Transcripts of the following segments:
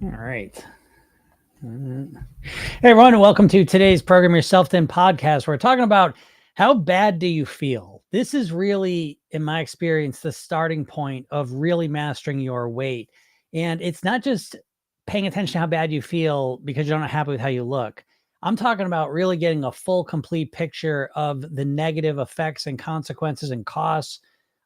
All right. Hey, everyone, and welcome to today's Program Yourself Then podcast. We're talking about how bad do you feel? This is really, in my experience, the starting point of really mastering your weight. And it's not just paying attention to how bad you feel because you're not happy with how you look. I'm talking about really getting a full, complete picture of the negative effects and consequences and costs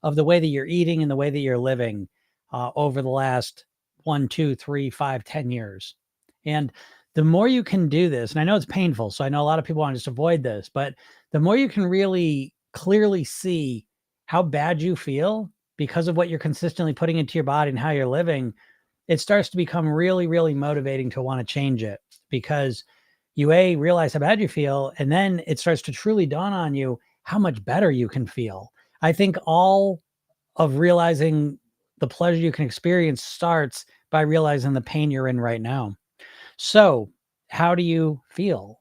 of the way that you're eating and the way that you're living over the last 1, 2, 3, 5, 10 years. And the more you can do this, and I know it's painful, so I know a lot of people want to just avoid this, but the more you can really clearly see how bad you feel because of what you're consistently putting into your body and how you're living, it starts to become really, really motivating to want to change it because you realize how bad you feel, and then it starts to truly dawn on you how much better you can feel. I think all of realizing the pleasure you can experience starts by realizing the pain you're in right now. So, how do you feel?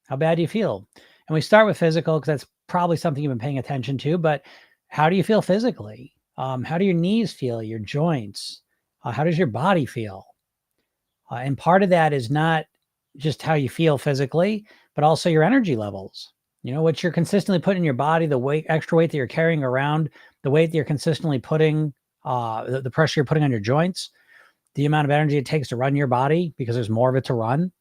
How bad do you feel? And we start with physical because that's probably something you've been paying attention to. But how do you feel physically? How do your knees feel? Your joints? How does your body feel? And part of that is not just how you feel physically, but also your energy levels. You know, what you're consistently putting in your body, the weight, extra weight that you're carrying around, the weight that you're consistently putting, the pressure you're putting on your joints, the amount of energy it takes to run your body because there's more of it to run.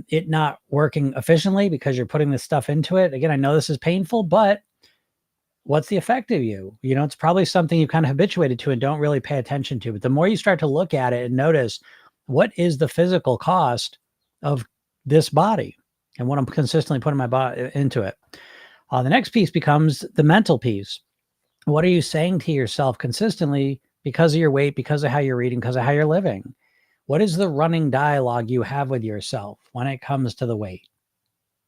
It not working efficiently because you're putting this stuff into it. Again, I know this is painful, but what's the effect of you? You know, it's probably something you kind of habituated to and don't really pay attention to. But the more you start to look at it and notice what is the physical cost of this body and what I'm consistently putting my body into it. The next piece becomes the mental piece. What are you saying to yourself consistently because of your weight, because of how you're eating, because of how you're living? What is the running dialogue you have with yourself when it comes to the weight?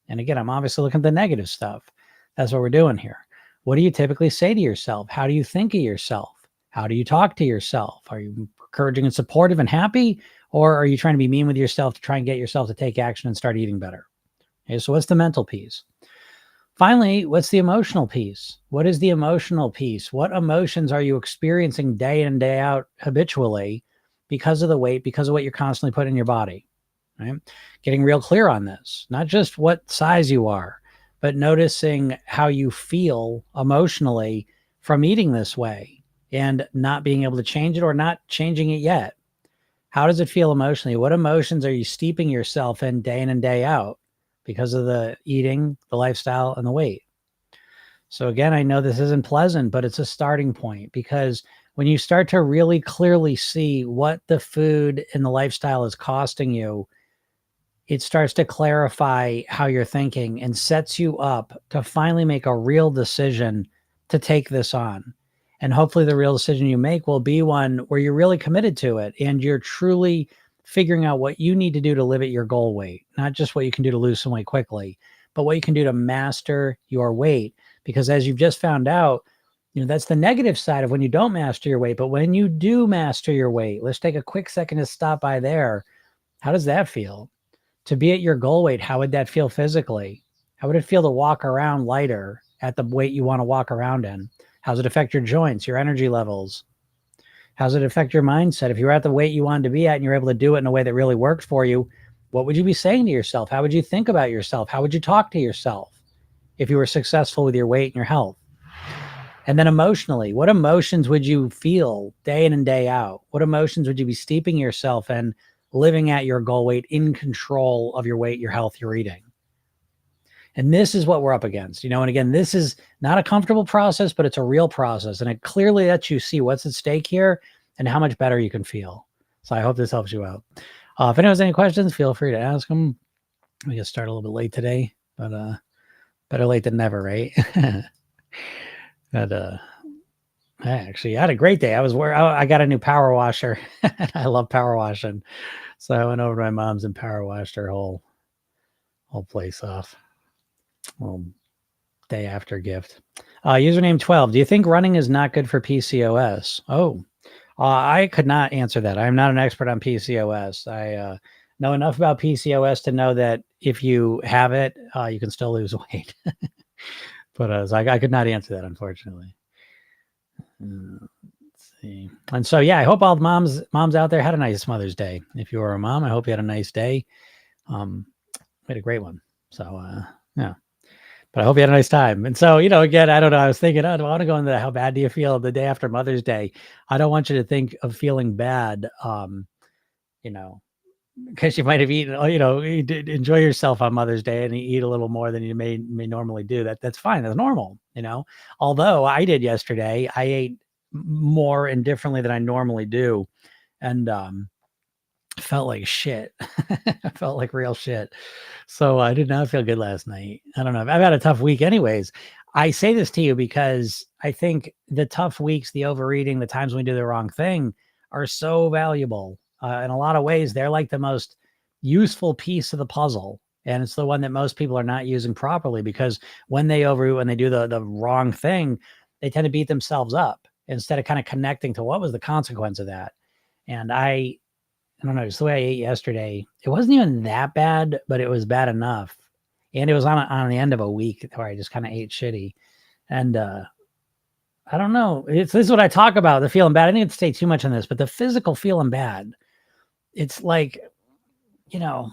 And again, I'm obviously looking at the negative stuff. That's what we're doing here. What do you typically say to yourself? How do you think of yourself? How do you talk to yourself? Are you encouraging and supportive and happy? Or are you trying to be mean with yourself to try and get yourself to take action and start eating better? Okay, so what's the mental piece? Finally, what's the emotional piece? What is the emotional piece? What emotions are you experiencing day in and day out habitually because of the weight, because of what you're constantly putting in your body? Right? Getting real clear on this, not just what size you are, but noticing how you feel emotionally from eating this way and not being able to change it or not changing it yet. How does it feel emotionally? What emotions are you steeping yourself in and day out because of the eating, the lifestyle, and the weight? So, again, I know this isn't pleasant, but it's a starting point because when you start to really clearly see what the food and the lifestyle is costing you, it starts to clarify how you're thinking and sets you up to finally make a real decision to take this on. And hopefully, the real decision you make will be one where you're really committed to it and you're truly figuring out what you need to do to live at your goal weight, not just what you can do to lose some weight quickly, but what you can do to master your weight. Because as you've just found out, you know, that's the negative side of when you don't master your weight. But when you do master your weight, let's take a quick second to stop by there. How does that feel? To be at your goal weight, how would that feel physically? How would it feel to walk around lighter at the weight you want to walk around in? How does it affect your joints, your energy levels? How does it affect your mindset? If you're at the weight you wanted to be at and you're able to do it in a way that really worked for you, what would you be saying to yourself? How would you think about yourself? How would you talk to yourself if you were successful with your weight and your health? And then emotionally, what emotions would you feel day in and day out? What emotions would you be steeping yourself in living at your goal weight, in control of your weight, your health, your eating? And this is what we're up against, you know. And again, this is not a comfortable process, but it's a real process. And it clearly lets you see what's at stake here and how much better you can feel. So I hope this helps you out. If anyone has any questions, feel free to ask them. We get started a little bit late today, but better late than never, right? But I actually had a great day. I got a new power washer. I love power washing. So I went over to my mom's and power washed her whole place off. Well, day after gift. Username 12. Do you think running is not good for PCOS? Oh, I could not answer that. I'm not an expert on PCOS. I know enough about PCOS to know that if you have it, you can still lose weight. But so I could not answer that, unfortunately. see. And so, yeah, I hope all the moms out there had a nice Mother's Day. If you were a mom, I hope you had a nice day. We had a great one. So, yeah. But I hope you had a nice time. And so, again, I don't know. I was thinking, I want to go into how bad do you feel the day after Mother's Day? I don't want you to think of feeling bad, you know, because you might have eaten, you did enjoy yourself on Mother's Day and you eat a little more than you may normally do. That's fine. That's normal. Although I did yesterday, I ate more and differently than I normally do, and felt like shit. I felt like real shit. So I did not feel good last night. I don't know. I've had a tough week anyways. I say this to you because I think the tough weeks, the overeating, the times when we do the wrong thing are so valuable. In a lot of ways, they're like the most useful piece of the puzzle. And it's the one that most people are not using properly because when they overeat, when they do the wrong thing, they tend to beat themselves up instead of kind of connecting to what was the consequence of that. And I don't know, just the way I ate yesterday, it wasn't even that bad, but it was bad enough. And it was on the end of a week where I just kind of ate shitty. And I don't know. This is what I talk about, the feeling bad. I didn't stay too much on this, but the physical feeling bad. It's like, you know,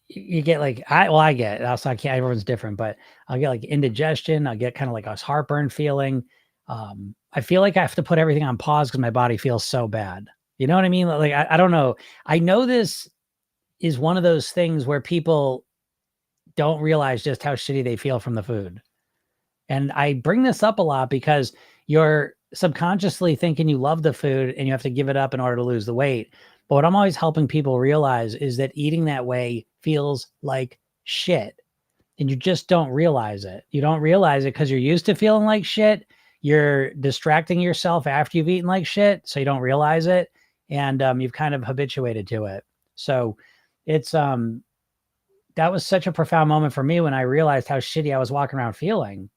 you get like I get also I can't everyone's different, but I'll get like indigestion, I'll get kind of like a heartburn feeling. I feel like I have to put everything on pause because my body feels so bad. You know what I mean? Like I don't know. I know this is one of those things where people don't realize just how shitty they feel from the food. And I bring this up a lot because you're subconsciously thinking you love the food and you have to give it up in order to lose the weight. But what I'm always helping people realize is that eating that way feels like shit. And you just don't realize it. You don't realize it because you're used to feeling like shit. You're distracting yourself after you've eaten like shit, so you don't realize it. And you've kind of habituated to it. So it's that was such a profound moment for me when I realized how shitty I was walking around feeling.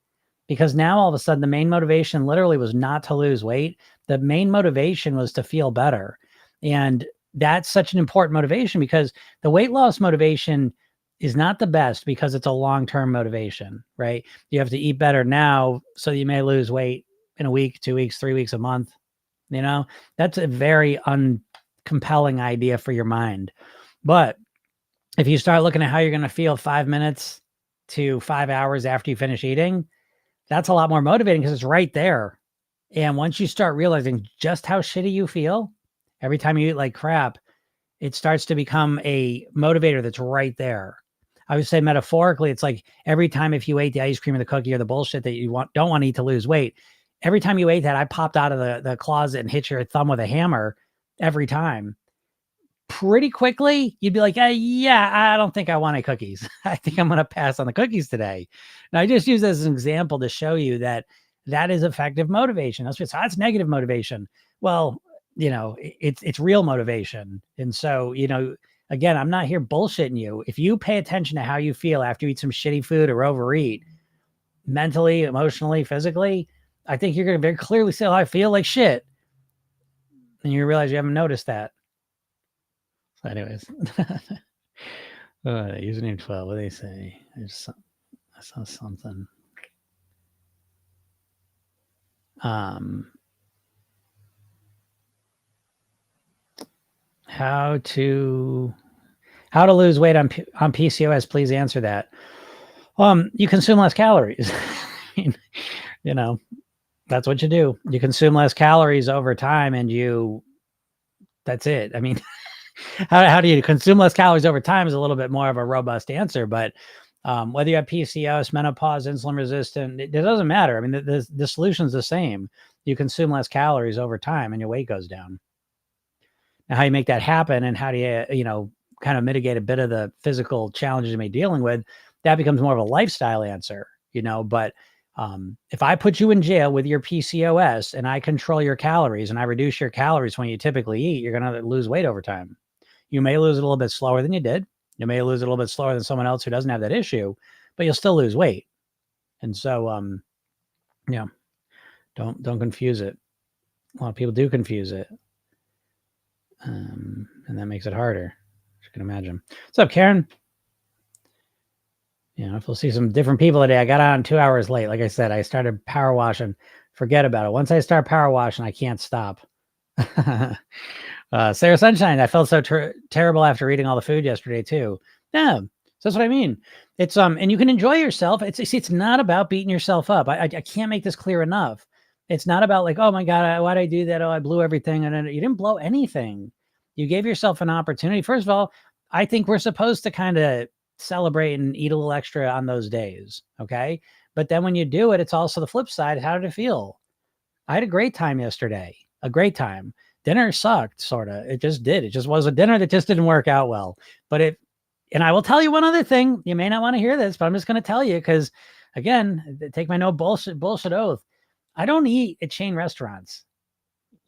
Because now all of a sudden the main motivation literally was not to lose weight. The main motivation was to feel better. And that's such an important motivation because the weight loss motivation is not the best because it's a long-term motivation, right? You have to eat better now so you may lose weight in a week, 2 weeks, 3 weeks, a month. That's a very uncompelling idea for your mind. But if you start looking at how you're going to feel 5 minutes to 5 hours after you finish eating, that's a lot more motivating because it's right there. And once you start realizing just how shitty you feel every time you eat like crap, it starts to become a motivator that's right there. I would say metaphorically, it's like every time if you ate the ice cream or the cookie or the bullshit that you don't want to eat to lose weight, every time you ate that, I popped out of the closet and hit your thumb with a hammer every time. Pretty quickly, you'd be like, yeah, I don't think I want any cookies. I think I'm going to pass on the cookies today. And I just use this as an example to show you that that is effective motivation. That's negative motivation. Well, it's real motivation. And so, again, I'm not here bullshitting you. If you pay attention to how you feel after you eat some shitty food or overeat, mentally, emotionally, physically, I think you're going to very clearly say, oh, I feel like shit. And you realize you haven't noticed that. So anyways, username 12, what do they say? I saw something. How to lose weight on PCOS, please answer that. You consume less calories. I mean, that's what you do. You consume less calories over time and that's it. I mean, how do you consume less calories over time is a little bit more of a robust answer, but whether you have PCOS, menopause, insulin resistant, it doesn't matter. I mean, the solution's the same. You consume less calories over time and your weight goes down. Now, how you make that happen and how do you, kind of mitigate a bit of the physical challenges you may be dealing with, that becomes more of a lifestyle answer, but if I put you in jail with your PCOS and I control your calories and I reduce your calories when you typically eat, you're going to lose weight over time. You may lose it a little bit slower than you did. You may lose it a little bit slower than someone else who doesn't have that issue, but you'll still lose weight. And so, don't confuse it. A lot of people do confuse it. And that makes it harder, as you can imagine. What's up, Karen? If we'll see some different people today. I got on 2 hours late. Like I said, I started power washing Forget about it. Once I start power washing, I can't stop. Sarah Sunshine, I felt so terrible after eating all the food yesterday too. Yeah, so that's what I mean. It's and you can enjoy yourself. It's not about beating yourself up. I can't make this clear enough. It's not about like, oh my God, why'd I do that? Oh, I blew everything. And you didn't blow anything. You gave yourself an opportunity. First of all, I think we're supposed to kind of celebrate and eat a little extra on those days. Okay. But then when you do it, it's also the flip side. How did it feel? I had a great time yesterday. A great time. Dinner sucked, sort of. It just did. It just was a dinner that just didn't work out well. But and I will tell you one other thing. You may not want to hear this, but I'm just going to tell you because, again, take my no bullshit oath. I don't eat at chain restaurants,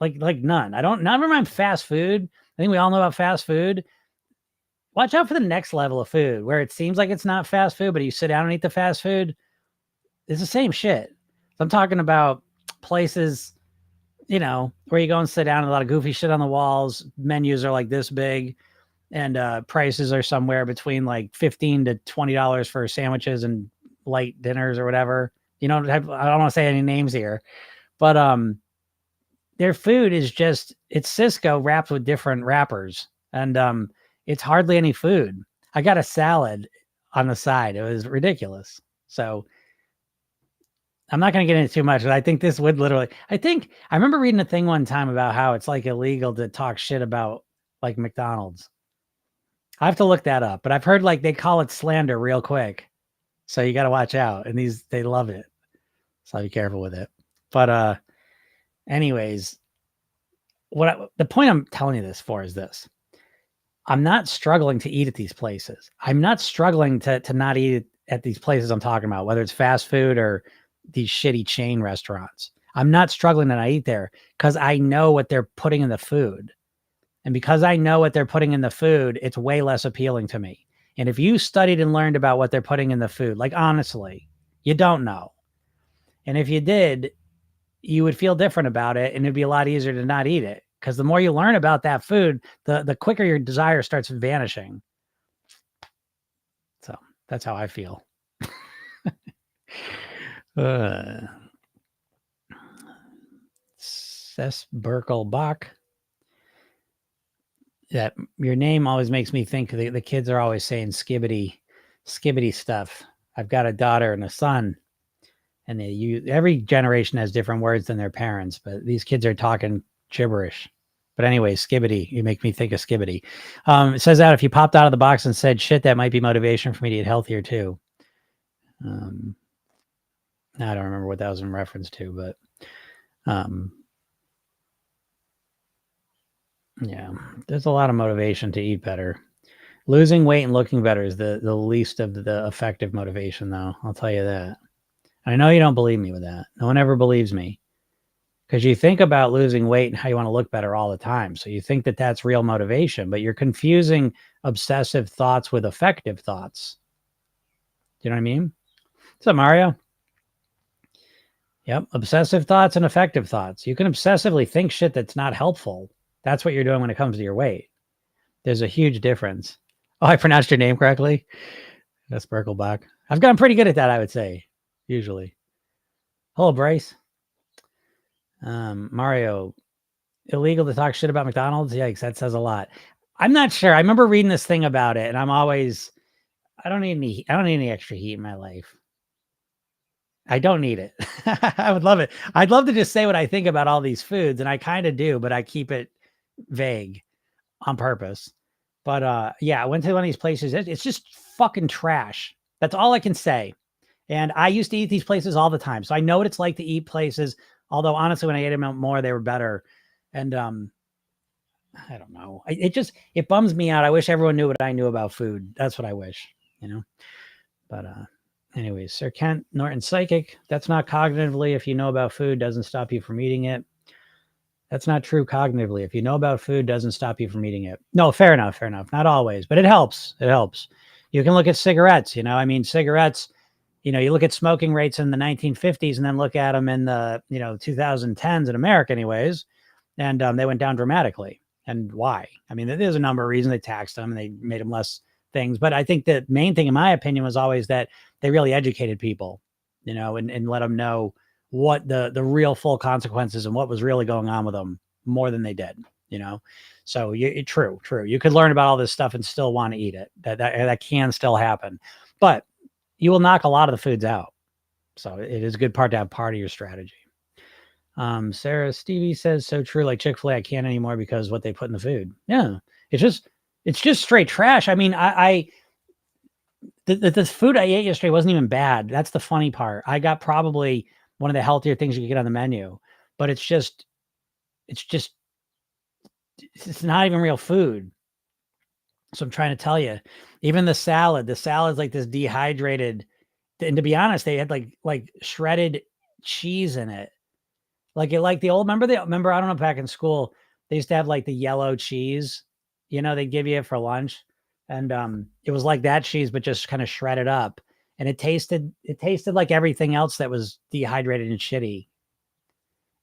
like none. Never mind fast food. I think we all know about fast food. Watch out for the next level of food where it seems like it's not fast food, but you sit down and eat the fast food. It's the same shit. I'm talking about places, where you go and sit down, a lot of goofy shit on the walls. Menus are like this big, and prices are somewhere between like $15 to $20 for sandwiches and light dinners or whatever. I don't want to say any names here, but their food is it's Cisco wrapped with different wrappers, and it's hardly any food. I got a salad on the side. It was ridiculous. So I'm not going to get into too much, but I think this would literally, I remember reading a thing one time about how it's like illegal to talk shit about like McDonald's. I have to look that up, but I've heard like they call it slander real quick. So you got to watch out. And they love it. So be careful with it. But anyways, the point I'm telling you this for is this. I'm not struggling to eat at these places. I'm not struggling to not eat at these places I'm talking about, whether it's fast food or these shitty chain restaurants. I'm not struggling to not eat there because I know what they're putting in the food. And because I know what they're putting in the food, it's way less appealing to me. And if you studied and learned about what they're putting in the food, like honestly, you don't know. And if you did, you would feel different about it and it'd be a lot easier to not eat it. Because the more you learn about that food, the quicker your desire starts vanishing. So that's how I feel. Cess Burkelbach. That your name always makes me think the kids are always saying skibbity stuff. I've got a daughter and a son, and every generation has different words than their parents, but these kids are talking gibberish. But anyway, skibbity, you make me think of skibbity. It says that if you popped out of the box and said shit, that might be motivation for me to eat healthier too. I don't remember what that was in reference to, but yeah, there's a lot of motivation to eat better. Losing weight and looking better is the least of the effective motivation, though. I'll tell you that. I know you don't believe me with that. No one ever believes me because you think about losing weight and how you want to look better all the time. So you think that that's real motivation, but you're confusing obsessive thoughts with effective thoughts. Do you know what I mean? What's up, Mario? Yep. Obsessive thoughts and effective thoughts. You can obsessively think shit that's not helpful. That's what you're doing when it comes to your weight. There's a huge difference. Oh, I pronounced your name correctly? That's Berkelbach. I've gotten pretty good at that, I would say, usually. Hello, Bryce. Mario, illegal to talk shit about McDonald's? Yikes, that says a lot. I'm not sure. I remember reading this thing about it, and I don't need any extra heat in my life. I don't need it. I would love it. I'd love to just say what I think about all these foods, and I kind of do, but I keep it vague on purpose. But yeah, I went to one of these places. It's just fucking trash. That's all I can say. And I used to eat these places all the time. So I know what it's like to eat places. Although honestly, when I ate them more, they were better. And I don't know. It bums me out. I wish everyone knew what I knew about food. That's what I wish, But anyways, Sir Kent Norton Psychic. That's not cognitively. If you know about food, doesn't stop you from eating it. That's not true cognitively. If you know about food, doesn't stop you from eating it. No, fair enough. Not always, but it helps. You can look at cigarettes, cigarettes, you look at smoking rates in the 1950s and then look at them in the, 2010s in America anyways. And they went down dramatically. And why? I mean, there's a number of reasons. They taxed them and they made them less things. But I think the main thing, in my opinion, was always that they really educated people, and let them know what the real full consequences and what was really going on with them more than they did, you know? So true. You could learn about all this stuff and still want to eat it. That can still happen, but you will knock a lot of the foods out. So it is a good part to have part of your strategy. Sarah Stevie says, so true. Like Chick-fil-A, I can't anymore because what they put in the food. Yeah. It's just straight trash. I mean, the food I ate yesterday wasn't even bad. That's the funny part. I got probably one of the healthier things you can get on the menu, but it's just, it's not even real food. So I'm trying to tell you, even the salad's like this dehydrated, and to be honest, they had like shredded cheese in it. Like the old, remember, I don't know, back in school, they used to have like the yellow cheese, they'd give you it for lunch. And it was like that cheese, but just kind of shredded up. And it tasted like everything else that was dehydrated and shitty.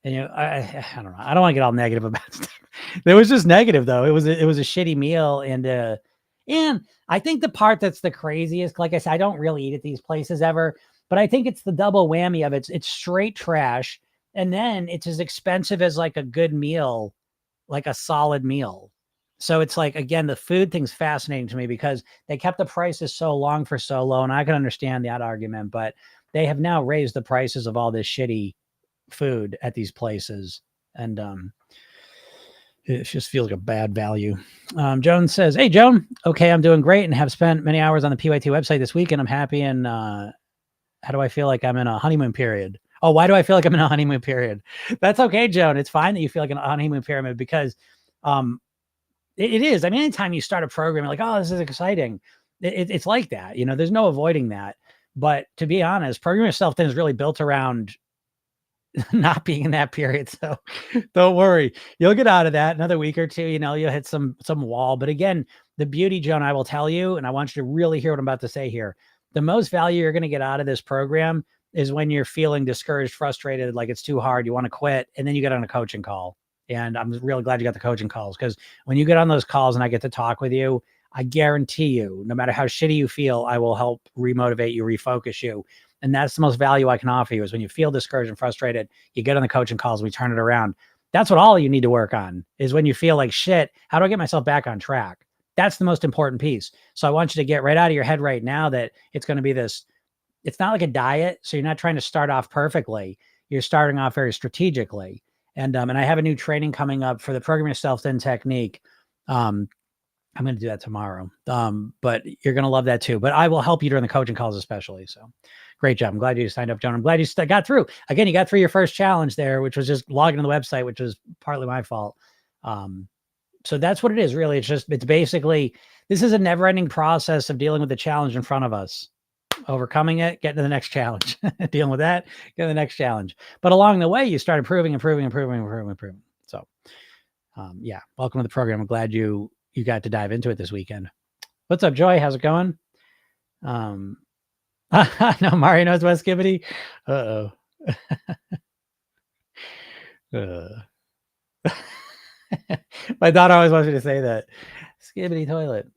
And I don't know. I don't want to get all negative about stuff. It was just negative though. It was a shitty meal. And I think the part that's the craziest, like I said, I don't really eat at these places ever, but I think it's the double whammy of it's straight trash. And then it's as expensive as like a good meal, like a solid meal. So it's like, again, the food thing's fascinating to me because they kept the prices so long for so low. And I can understand that argument, but they have now raised the prices of all this shitty food at these places. And it just feels like a bad value. Joan says, hey, Joan. Okay, I'm doing great and have spent many hours on the PYT website this week, and I'm happy. And how do I feel like I'm in a honeymoon period? Oh, why do I feel like I'm in a honeymoon period? That's okay, Joan. It's fine that you feel like an honeymoon period because it is. I mean, anytime you start a program, you're like, oh, this is exciting. It's like that. There's no avoiding that. But to be honest, Program Yourself then is really built around not being in that period. So don't worry. You'll get out of that another week or two. You'll hit some wall. But again, the beauty, Joan, I will tell you, and I want you to really hear what I'm about to say here. The most value you're going to get out of this program is when you're feeling discouraged, frustrated, like it's too hard, you want to quit, and then you get on a coaching call. And I'm really glad you got the coaching calls, because when you get on those calls and I get to talk with you, I guarantee you, no matter how shitty you feel, I will help remotivate you, refocus you. And that's the most value I can offer you, is when you feel discouraged and frustrated, you get on the coaching calls, we turn it around. That's what all you need to work on, is when you feel like shit, how do I get myself back on track? That's the most important piece. So I want you to get right out of your head right now that it's going to be this, it's not like a diet. So you're not trying to start off perfectly. You're starting off very strategically. And I have a new training coming up for the Program Yourself Thin technique. I'm going to do that tomorrow. But you're going to love that too. But I will help you during the coaching calls, especially. So great job. I'm glad you signed up, John. I'm glad you got through. Again, you got through your first challenge there, which was just logging into the website, which was partly my fault. So that's what it is, really. It's basically, this is a never ending process of dealing with the challenge in front of us, overcoming it, getting to the next challenge, dealing with that, get to the next challenge. But along the way, you start improving. So yeah, welcome to the program. I'm glad you got to dive into it this weekend. What's up, Joy? How's it going? No, Mario knows about Skibbity. Uh-oh. My daughter always wants me to say that. Skibbity toilet.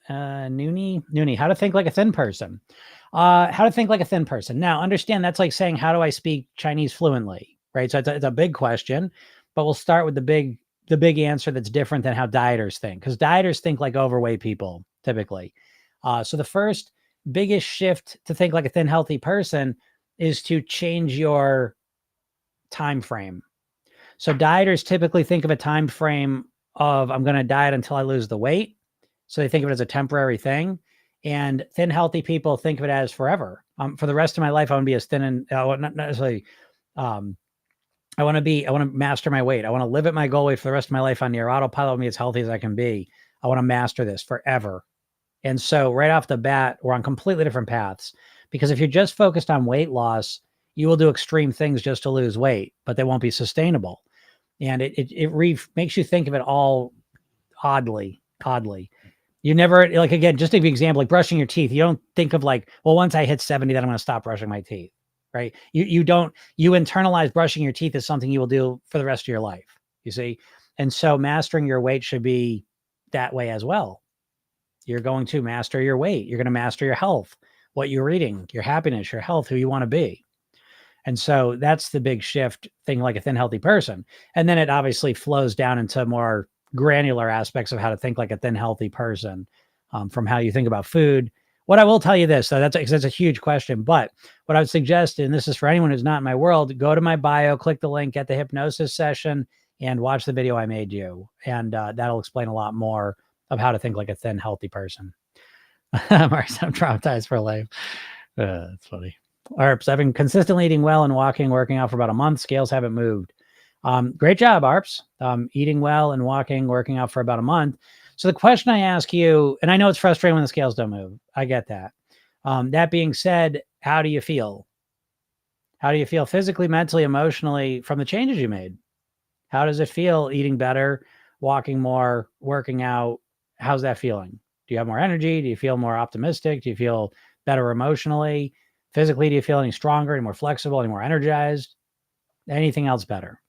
Noonie, how to think like a thin person. How to think like a thin person. Now, understand that's like saying, how do I speak Chinese fluently? Right? So it's a big question, but we'll start with the big answer that's different than how dieters think, because dieters think like overweight people typically. So the first biggest shift to think like a thin, healthy person is to change your time frame. So dieters typically think of a time frame of, I'm going to diet until I lose the weight. So they think of it as a temporary thing. And thin, healthy people think of it as forever. For the rest of my life, I want to be as thin and not necessarily. I want to master my weight. I want to live at my goal weight for the rest of my life on near autopilot, be as healthy as I can be. I want to master this forever. And so right off the bat, we're on completely different paths, because if you're just focused on weight loss, you will do extreme things just to lose weight, but they won't be sustainable. And it makes you think of it all oddly. You never, like, again, just to give you an example, like brushing your teeth, you don't think of like, well, once I hit 70, then I'm going to stop brushing my teeth, right? You internalize brushing your teeth as something you will do for the rest of your life, you see? And so mastering your weight should be that way as well. You're going to master your weight. You're going to master your health, what you're eating, your happiness, your health, who you want to be. And so that's the big shift thing, like a thin, healthy person. And then it obviously flows down into more granular aspects of how to think like a thin, healthy person, from how you think about food. What I will tell you this, so that's a huge question, but what I would suggest, and this is for anyone who's not in my world, go to my bio, click the link, get the hypnosis session, and watch the video I made you. And that'll explain a lot more of how to think like a thin, healthy person. I'm traumatized for life. That's funny. Arps, I've been consistently eating well and working out for about a month. Scales haven't moved. Great job, Arps. Eating well and working out for about a month. So the question I ask you, and I know it's frustrating when the scales don't move. I get that. That being said, how do you feel? How do you feel physically, mentally, emotionally from the changes you made? How does it feel eating better, walking more, working out? How's that feeling? Do you have more energy? Do you feel more optimistic? Do you feel better emotionally? Physically, do you feel any stronger, any more flexible, any more energized? Anything else better?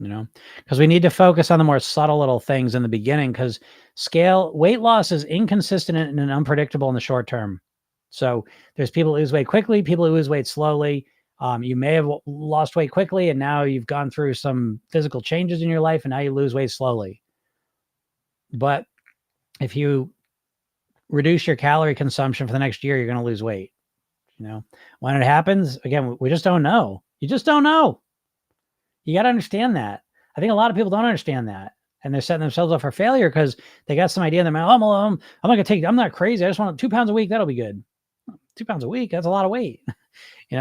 Because we need to focus on the more subtle little things in the beginning, because weight loss is inconsistent and unpredictable in the short term. So there's people who lose weight quickly, people who lose weight slowly. You may have lost weight quickly and now you've gone through some physical changes in your life and now you lose weight slowly. But if you reduce your calorie consumption for the next year, you're going to lose weight. When it happens, again, we just don't know. You just don't know. You got to understand that. I think a lot of people don't understand that. And they're setting themselves up for failure because they got some idea in their mind. I'm not crazy. I just want 2 pounds a week. That'll be good. 2 pounds a week. That's a lot of weight.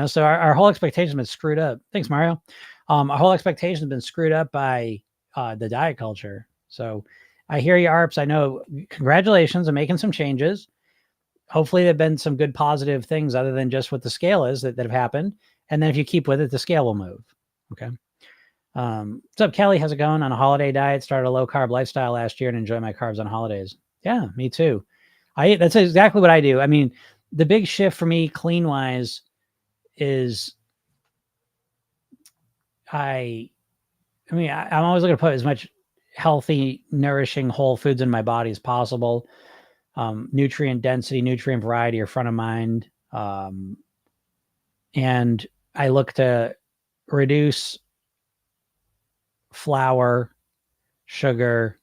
So our whole expectation has been screwed up. Thanks, Mario. Our whole expectation has been screwed up by the diet culture. So I hear you, Arps. I know. Congratulations on making some changes. Hopefully there've been some good positive things other than just what the scale is that have happened. And then if you keep with it, the scale will move. Okay. What's up, Kelly? How's it going? On a holiday diet, started a low carb lifestyle last year and enjoy my carbs on holidays. Yeah, me too. That's exactly what I do. I mean, the big shift for me clean wise is I'm always looking to put as much healthy, nourishing whole foods in my body as possible. Nutrient density, nutrient variety are front of mind. And I look to reduce flour, sugar,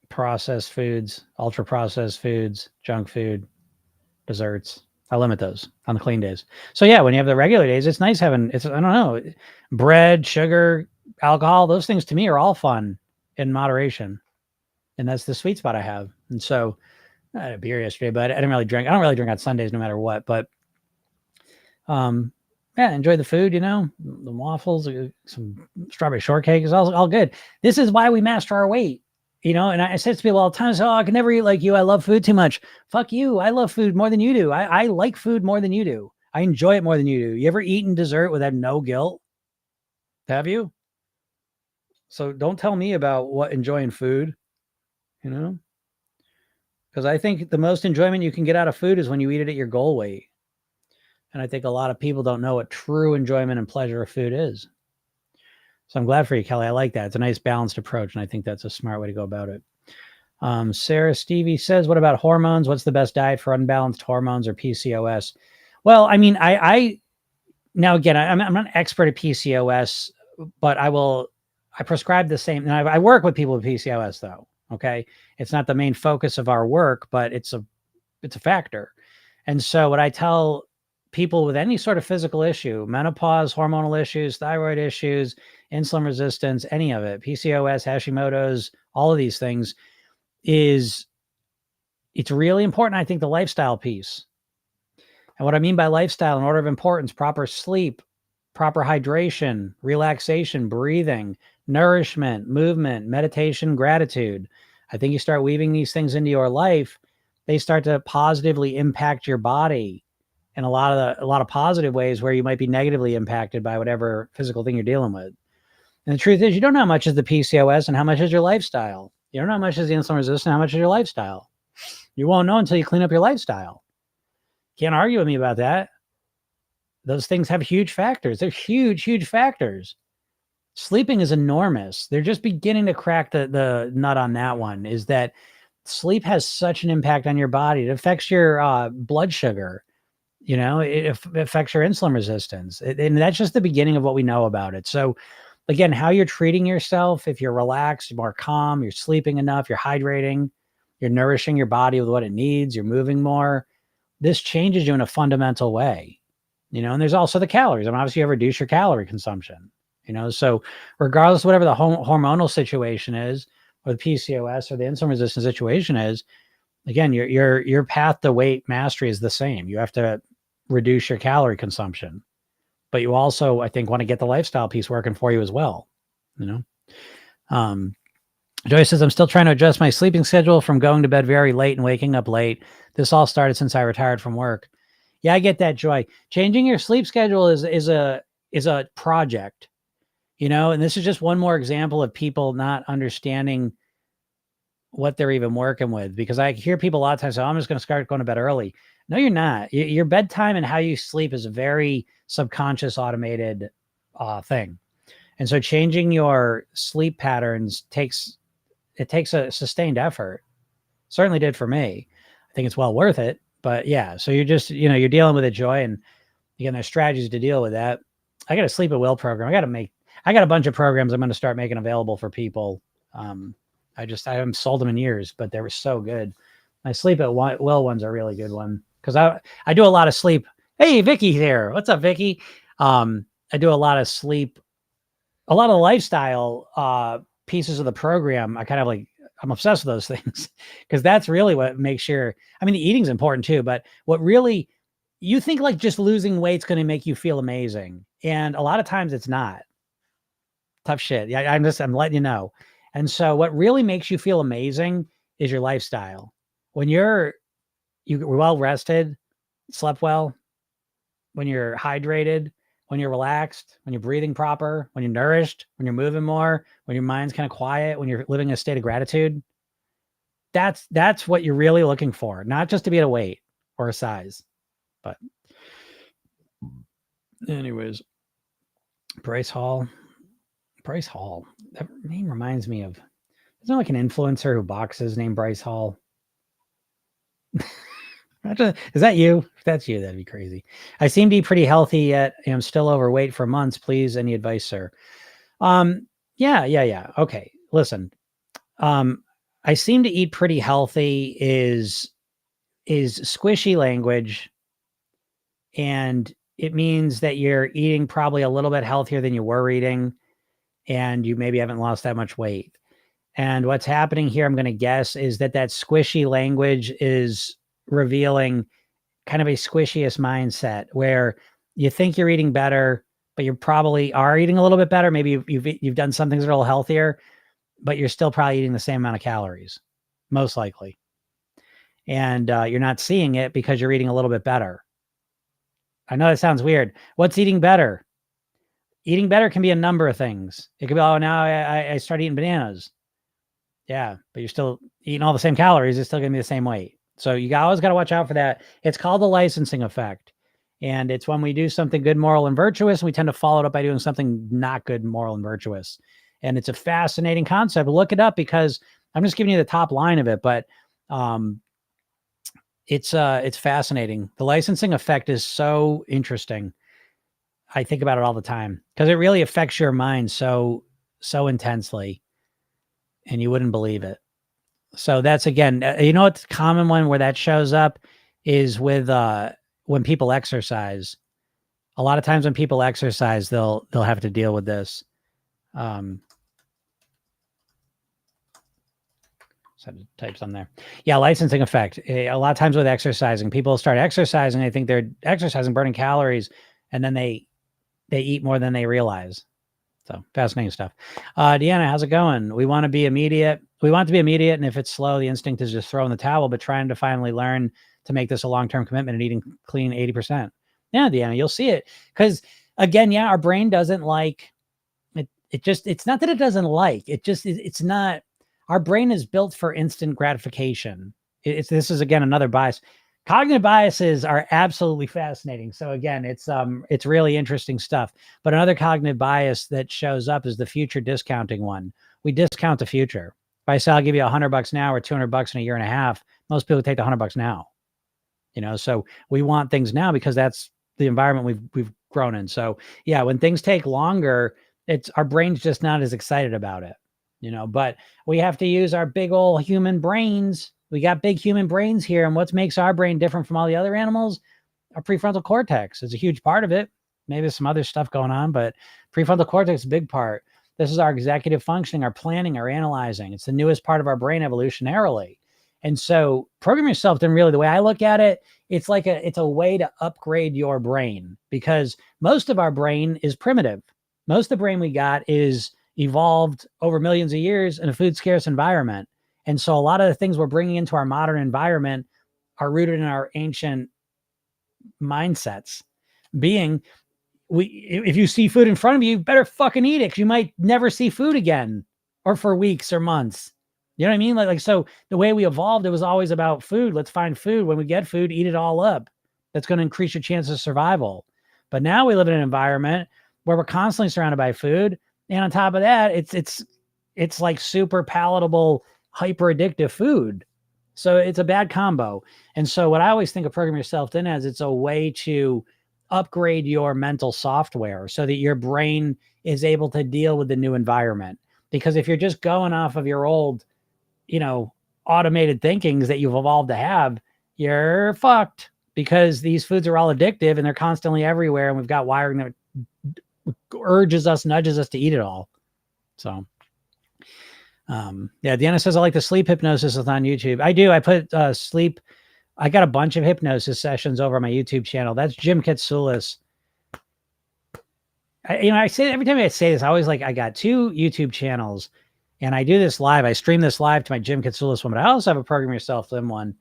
processed foods, ultra processed foods, junk food, desserts. I limit those on the clean days. So yeah, when you have the regular days, it's nice having, I don't know, bread, sugar, alcohol, those things to me are all fun in moderation. And that's the sweet spot I have. And so I had a beer yesterday, but I don't really drink on Sundays no matter what, but yeah, enjoy the food, the waffles, some strawberry shortcake is all good. This is why we master our weight, and I say to people all the time, I can never eat like you. I love food too much. Fuck you. I love food more than you do. I like food more than you do. I enjoy it more than you do. You ever eaten dessert without no guilt? Have you? So don't tell me about what enjoying food, because I think the most enjoyment you can get out of food is when you eat it at your goal weight. And I think a lot of people don't know what true enjoyment and pleasure of food is. So I'm glad for you, Kelly. I like that. It's a nice balanced approach. And I think that's a smart way to go about it. Sarah Stevie says, what about hormones? What's the best diet for unbalanced hormones or PCOS? Well, I mean, now again, I'm not an expert at PCOS, but I prescribe the same. And I work with people with PCOS though. Okay. It's not the main focus of our work, but it's a factor. And so what I tell people with any sort of physical issue, menopause, hormonal issues, thyroid issues, insulin resistance, any of it, PCOS, Hashimoto's, all of these things, it's really important. I think the lifestyle piece. And what I mean by lifestyle in order of importance, proper sleep, proper hydration, relaxation, breathing, nourishment, movement, meditation, gratitude. I think you start weaving these things into your life, they start to positively impact your body in a lot of positive ways where you might be negatively impacted by whatever physical thing you're dealing with. And the truth is, you don't know how much is the PCOS and how much is your lifestyle. You don't know how much is the insulin resistance and how much is your lifestyle. You won't know until you clean up your lifestyle. Can't argue with me about that. Those things have huge factors. They're huge, huge factors. Sleeping is enormous. They're just beginning to crack the nut on that one, is that sleep has such an impact on your body. It affects your blood sugar. it affects your insulin resistance. And that's just the beginning of what we know about it. So again, how you're treating yourself, if you're relaxed, you're more calm, you're sleeping enough, you're hydrating, you're nourishing your body with what it needs, you're moving more, this changes you in a fundamental way. And there's also the calories. I mean, obviously you have to reduce your calorie consumption, so regardless of whatever the hormonal situation is, or the PCOS or the insulin resistance situation is, again, your path to weight mastery is the same. You have to reduce your calorie consumption, but you also, I think, want to get the lifestyle piece working for you as well. Joyce says, I'm still trying to adjust my sleeping schedule from going to bed very late and waking up late. This all started since I retired from work. Yeah, I get that, Joy. Changing your sleep schedule is a project, and this is just one more example of people not understanding what they're even working with, because I hear people a lot of times say, I'm just going to start going to bed early. No, you're not. Your bedtime and how you sleep is a very subconscious automated thing. And so changing your sleep patterns takes a sustained effort. Certainly did for me. I think it's well worth it, but yeah. So you're just, you're dealing with it, Joy. And again, there's strategies to deal with that. I got a sleep at will program. I got a bunch of programs I'm going to start making available for people. I haven't sold them in years, but they were so good. My sleep at will one's a really good one, because I do a lot of sleep. Hey, Vicky here. What's up, Vicky? I do a lot of sleep, a lot of lifestyle pieces of the program. I'm obsessed with those things, because that's really what makes sure. I mean, the eating's important too, but what really, you think like just losing weight's going to make you feel amazing, and a lot of times it's not. Tough shit. Yeah, I'm letting you know. And so what really makes you feel amazing is your lifestyle. When you're well rested, slept well, when you're hydrated, when you're relaxed, when you're breathing proper, when you're nourished, when you're moving more, when your mind's kind of quiet, when you're living in a state of gratitude, that's what you're really looking for, not just to be at a weight or a size. But anyways, Bryce Hall. That name reminds me of, isn't there like an influencer who boxes named Bryce Hall? Is that you? If that's you, that'd be crazy. I seem to be pretty healthy, yet I'm still overweight for months. Please, any advice, sir? Yeah. Okay. Listen, I seem to eat pretty healthy is squishy language. And it means that you're eating probably a little bit healthier than you were eating, and you maybe haven't lost that much weight. And what's happening here, I'm going to guess, is that squishy language is revealing kind of a squishiest mindset, where you think you're eating better, but you probably are eating a little bit better. Maybe you've done some things that are a little healthier, but you're still probably eating the same amount of calories, most likely. And you're not seeing it because you're eating a little bit better. I know that sounds weird. What's eating better? Eating better can be a number of things. It could be, oh, now I start eating bananas. Yeah, but you're still eating all the same calories. It's still going to be the same weight. So you always got to watch out for that. It's called the licensing effect. And it's when we do something good, moral, and virtuous, we tend to follow it up by doing something not good, moral, and virtuous. And it's a fascinating concept. Look it up, because I'm just giving you the top line of it, but it's fascinating. The licensing effect is so interesting. I think about it all the time, because it really affects your mind so intensely, and you wouldn't believe it. So that's, again, what's a common one where that shows up is with when people exercise. A lot of times when people exercise, they'll have to deal with this. So to type something there. Yeah, licensing effect. A lot of times with exercising, people start exercising, they think they're exercising, burning calories, and then they eat more than they realize. So fascinating stuff. Deanna, how's it going? We want to be immediate. And if it's slow, the instinct is just throwing the towel, but trying to finally learn to make this a long-term commitment and eating clean 80%. Yeah, Deanna, you'll see it. Because again, yeah, our brain doesn't like it. It's not that it doesn't like it. It's not. Our brain is built for instant gratification. This is, again, another bias. Cognitive biases are absolutely fascinating. So again, it's really interesting stuff. But another cognitive bias that shows up is the future discounting one. We discount the future. If I say I'll give you $100 now or $200 in a year and a half, most people take the $100 now. So we want things now because that's the environment we've grown in. So yeah, when things take longer, it's our brain's just not as excited about it, but we have to use our big old human brains. We got big human brains here. And what makes our brain different from all the other animals? Our prefrontal cortex is a huge part of it. Maybe there's some other stuff going on, but prefrontal cortex is a big part. This is our executive functioning, our planning, our analyzing. It's the newest part of our brain evolutionarily. And so program yourself, then really the way I look at it, it's a way to upgrade your brain, because most of our brain is primitive. Most of the brain we got is evolved over millions of years in a food scarce environment. And so a lot of the things we're bringing into our modern environment are rooted in our ancient mindsets. Being, if you see food in front of you, you better fucking eat it, because you might never see food again, or for weeks or months. You know what I mean? So the way we evolved, it was always about food. Let's find food. When we get food, eat it all up. That's going to increase your chance of survival. But now we live in an environment where we're constantly surrounded by food. And on top of that, it's like super palatable, hyper addictive food. So it's a bad combo. And so what I always think of Program Yourself In as, it's a way to upgrade your mental software so that your brain is able to deal with the new environment. Because if you're just going off of your old, automated thinkings that you've evolved to have, you're fucked, because these foods are all addictive and they're constantly everywhere. And we've got wiring that nudges us to eat it all. So, yeah, Deanna says, I like the sleep hypnosis on YouTube. I do. I put sleep. I got a bunch of hypnosis sessions over on my YouTube channel. That's Jim Katsoulis. I say, every time I say this, I always I got 2 YouTube channels, and I do this live. I stream this live to my Jim Katsoulis one, but I also have a Program Yourself In one.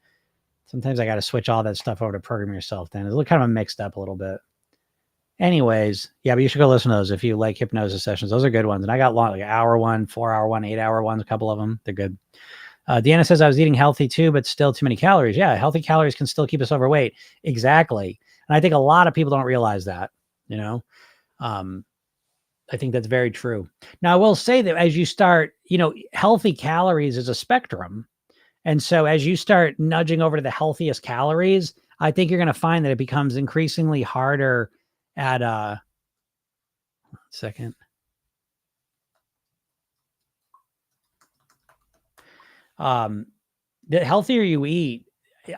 Sometimes I got to switch all that stuff over to Program Yourself In. It's kind of mixed up a little bit. Anyways, yeah, but you should go listen to those if you like hypnosis sessions. Those are good ones. And I got long, like an hour one, 4-hour one, 8-hour ones, a couple of them. They're good. Deanna says, I was eating healthy too, but still too many calories. Yeah, healthy calories can still keep us overweight. Exactly. And I think a lot of people don't realize that, I think that's very true. Now, I will say that as you start, healthy calories is a spectrum. And so as you start nudging over to the healthiest calories, I think you're going to find that it becomes increasingly harder at, second. The healthier you eat,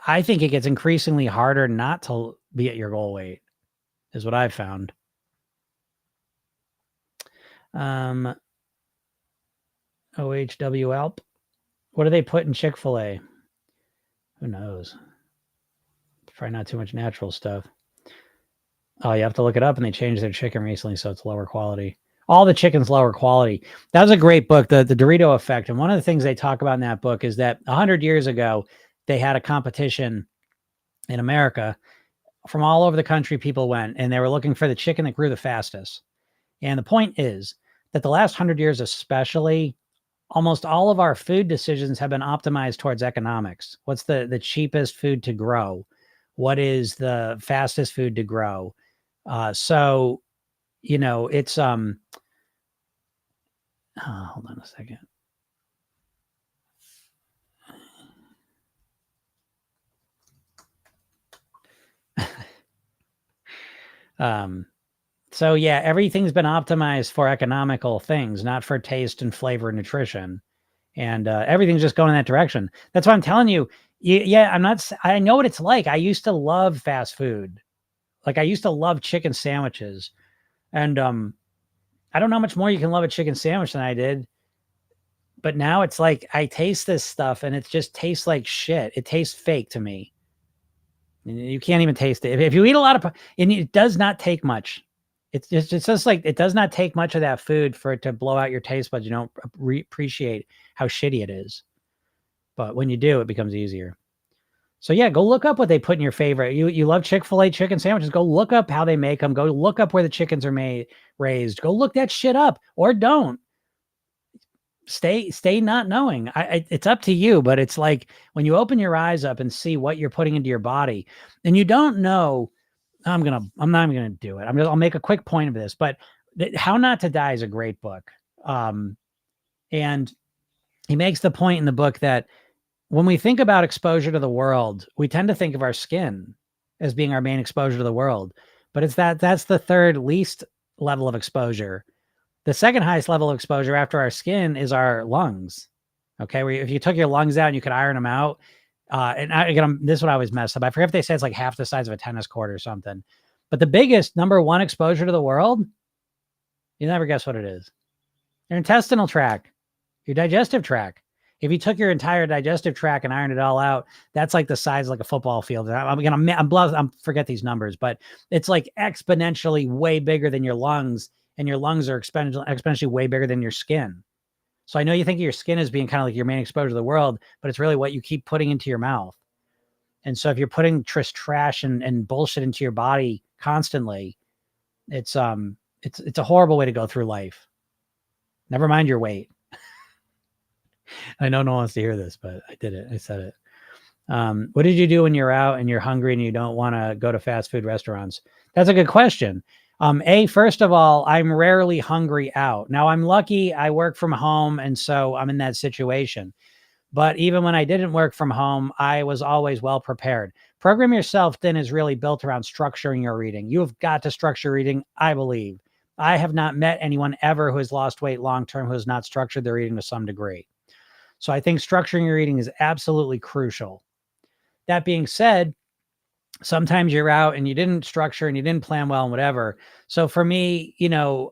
I think it gets increasingly harder not to be at your goal weight, is what I've found. OHW Alp. What do they put in Chick-fil-A? Who knows? Probably not too much natural stuff. Oh, you have to look it up, and they changed their chicken recently, so it's lower quality. All the chicken's lower quality. That was a great book, the Dorito Effect. And one of the things they talk about in that book is that 100 years ago, they had a competition in America. From all over the country, people went, and they were looking for the chicken that grew the fastest. And the point is that the last 100 years especially, almost all of our food decisions have been optimized towards economics. What's the cheapest food to grow? What is the fastest food to grow? So, it's hold on a second. So yeah, everything's been optimized for economical things, not for taste and flavor and nutrition. And everything's just going in that direction. That's why I'm telling you. Yeah, I know what it's like. I used to love fast food. I used to love chicken sandwiches. And I don't know how much more you can love a chicken sandwich than I did. But now it's like I taste this stuff and it just tastes like shit. It tastes fake to me. You can't even taste it. If you eat a lot of, and it does not take much. It's just like, it does not take much of that food for it to blow out your taste buds. You don't appreciate how shitty it is. But when you do, it becomes easier. So yeah, go look up what they put in your favorite. You love Chick-fil-A chicken sandwiches. Go look up how they make them. Go look up where the chickens are raised. Go look that shit up, or don't. Stay not knowing. It's up to you, but it's like when you open your eyes up and see what you're putting into your body, and you don't know. I'm not even gonna do it. I'll make a quick point of this, but How Not to Die is a great book. And he makes the point in the book that when we think about exposure to the world, we tend to think of our skin as being our main exposure to the world, but that's the third least level of exposure. The second highest level of exposure after our skin is our lungs. Okay, where if you took your lungs out and you could iron them out, again, this is what I always mess up. I forget if they say it's like half the size of a tennis court or something. But the biggest number one exposure to the world, you never guess what it is. Your intestinal tract, your digestive tract. If you took your entire digestive tract and ironed it all out, that's like the size of like a football field. I'm forget these numbers, but it's like exponentially way bigger than your lungs, and your lungs are exponentially way bigger than your skin. So I know you think of your skin as being kind of like your main exposure to the world, but it's really what you keep putting into your mouth. And so if you're putting trash and bullshit into your body constantly, it's a horrible way to go through life. Never mind your weight. I know no one wants to hear this, but I did it. I said it. What did you do when you're out and you're hungry and you don't want to go to fast food restaurants? That's a good question. First of all, I'm rarely hungry out. Now, I'm lucky I work from home, and so I'm in that situation. But even when I didn't work from home, I was always well prepared. Program Yourself Thin is really built around structuring your eating. You have got to structure eating, I believe. I have not met anyone ever who has lost weight long-term who has not structured their eating to some degree. So I think structuring your eating is absolutely crucial. That being said, sometimes you're out and you didn't structure and you didn't plan well and whatever. So for me, I'm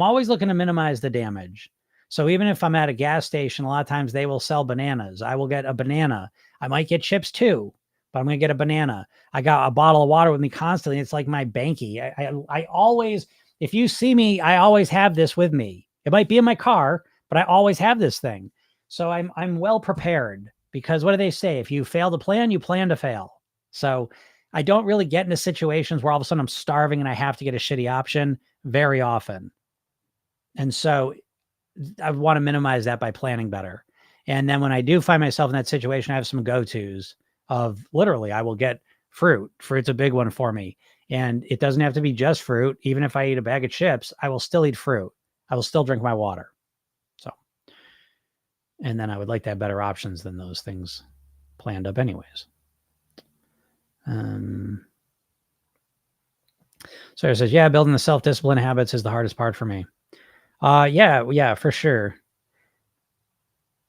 always looking to minimize the damage. So even if I'm at a gas station, a lot of times they will sell bananas. I will get a banana. I might get chips too, but I'm going to get a banana. I got a bottle of water with me constantly. It's like my banky. I always, if you see me, I always have this with me. It might be in my car, but I always have this thing. So I'm well prepared, because what do they say? If you fail to plan, you plan to fail. So I don't really get into situations where all of a sudden I'm starving and I have to get a shitty option very often. And so I want to minimize that by planning better. And then when I do find myself in that situation, I have some go-tos of literally, I will get fruit. Fruit's a big one for me. And it doesn't have to be just fruit. Even if I eat a bag of chips, I will still eat fruit. I will still drink my water. So, and then I would like to have better options than those things planned up anyways. Sarah says, yeah, building the self-discipline habits is the hardest part for me. Yeah, for sure.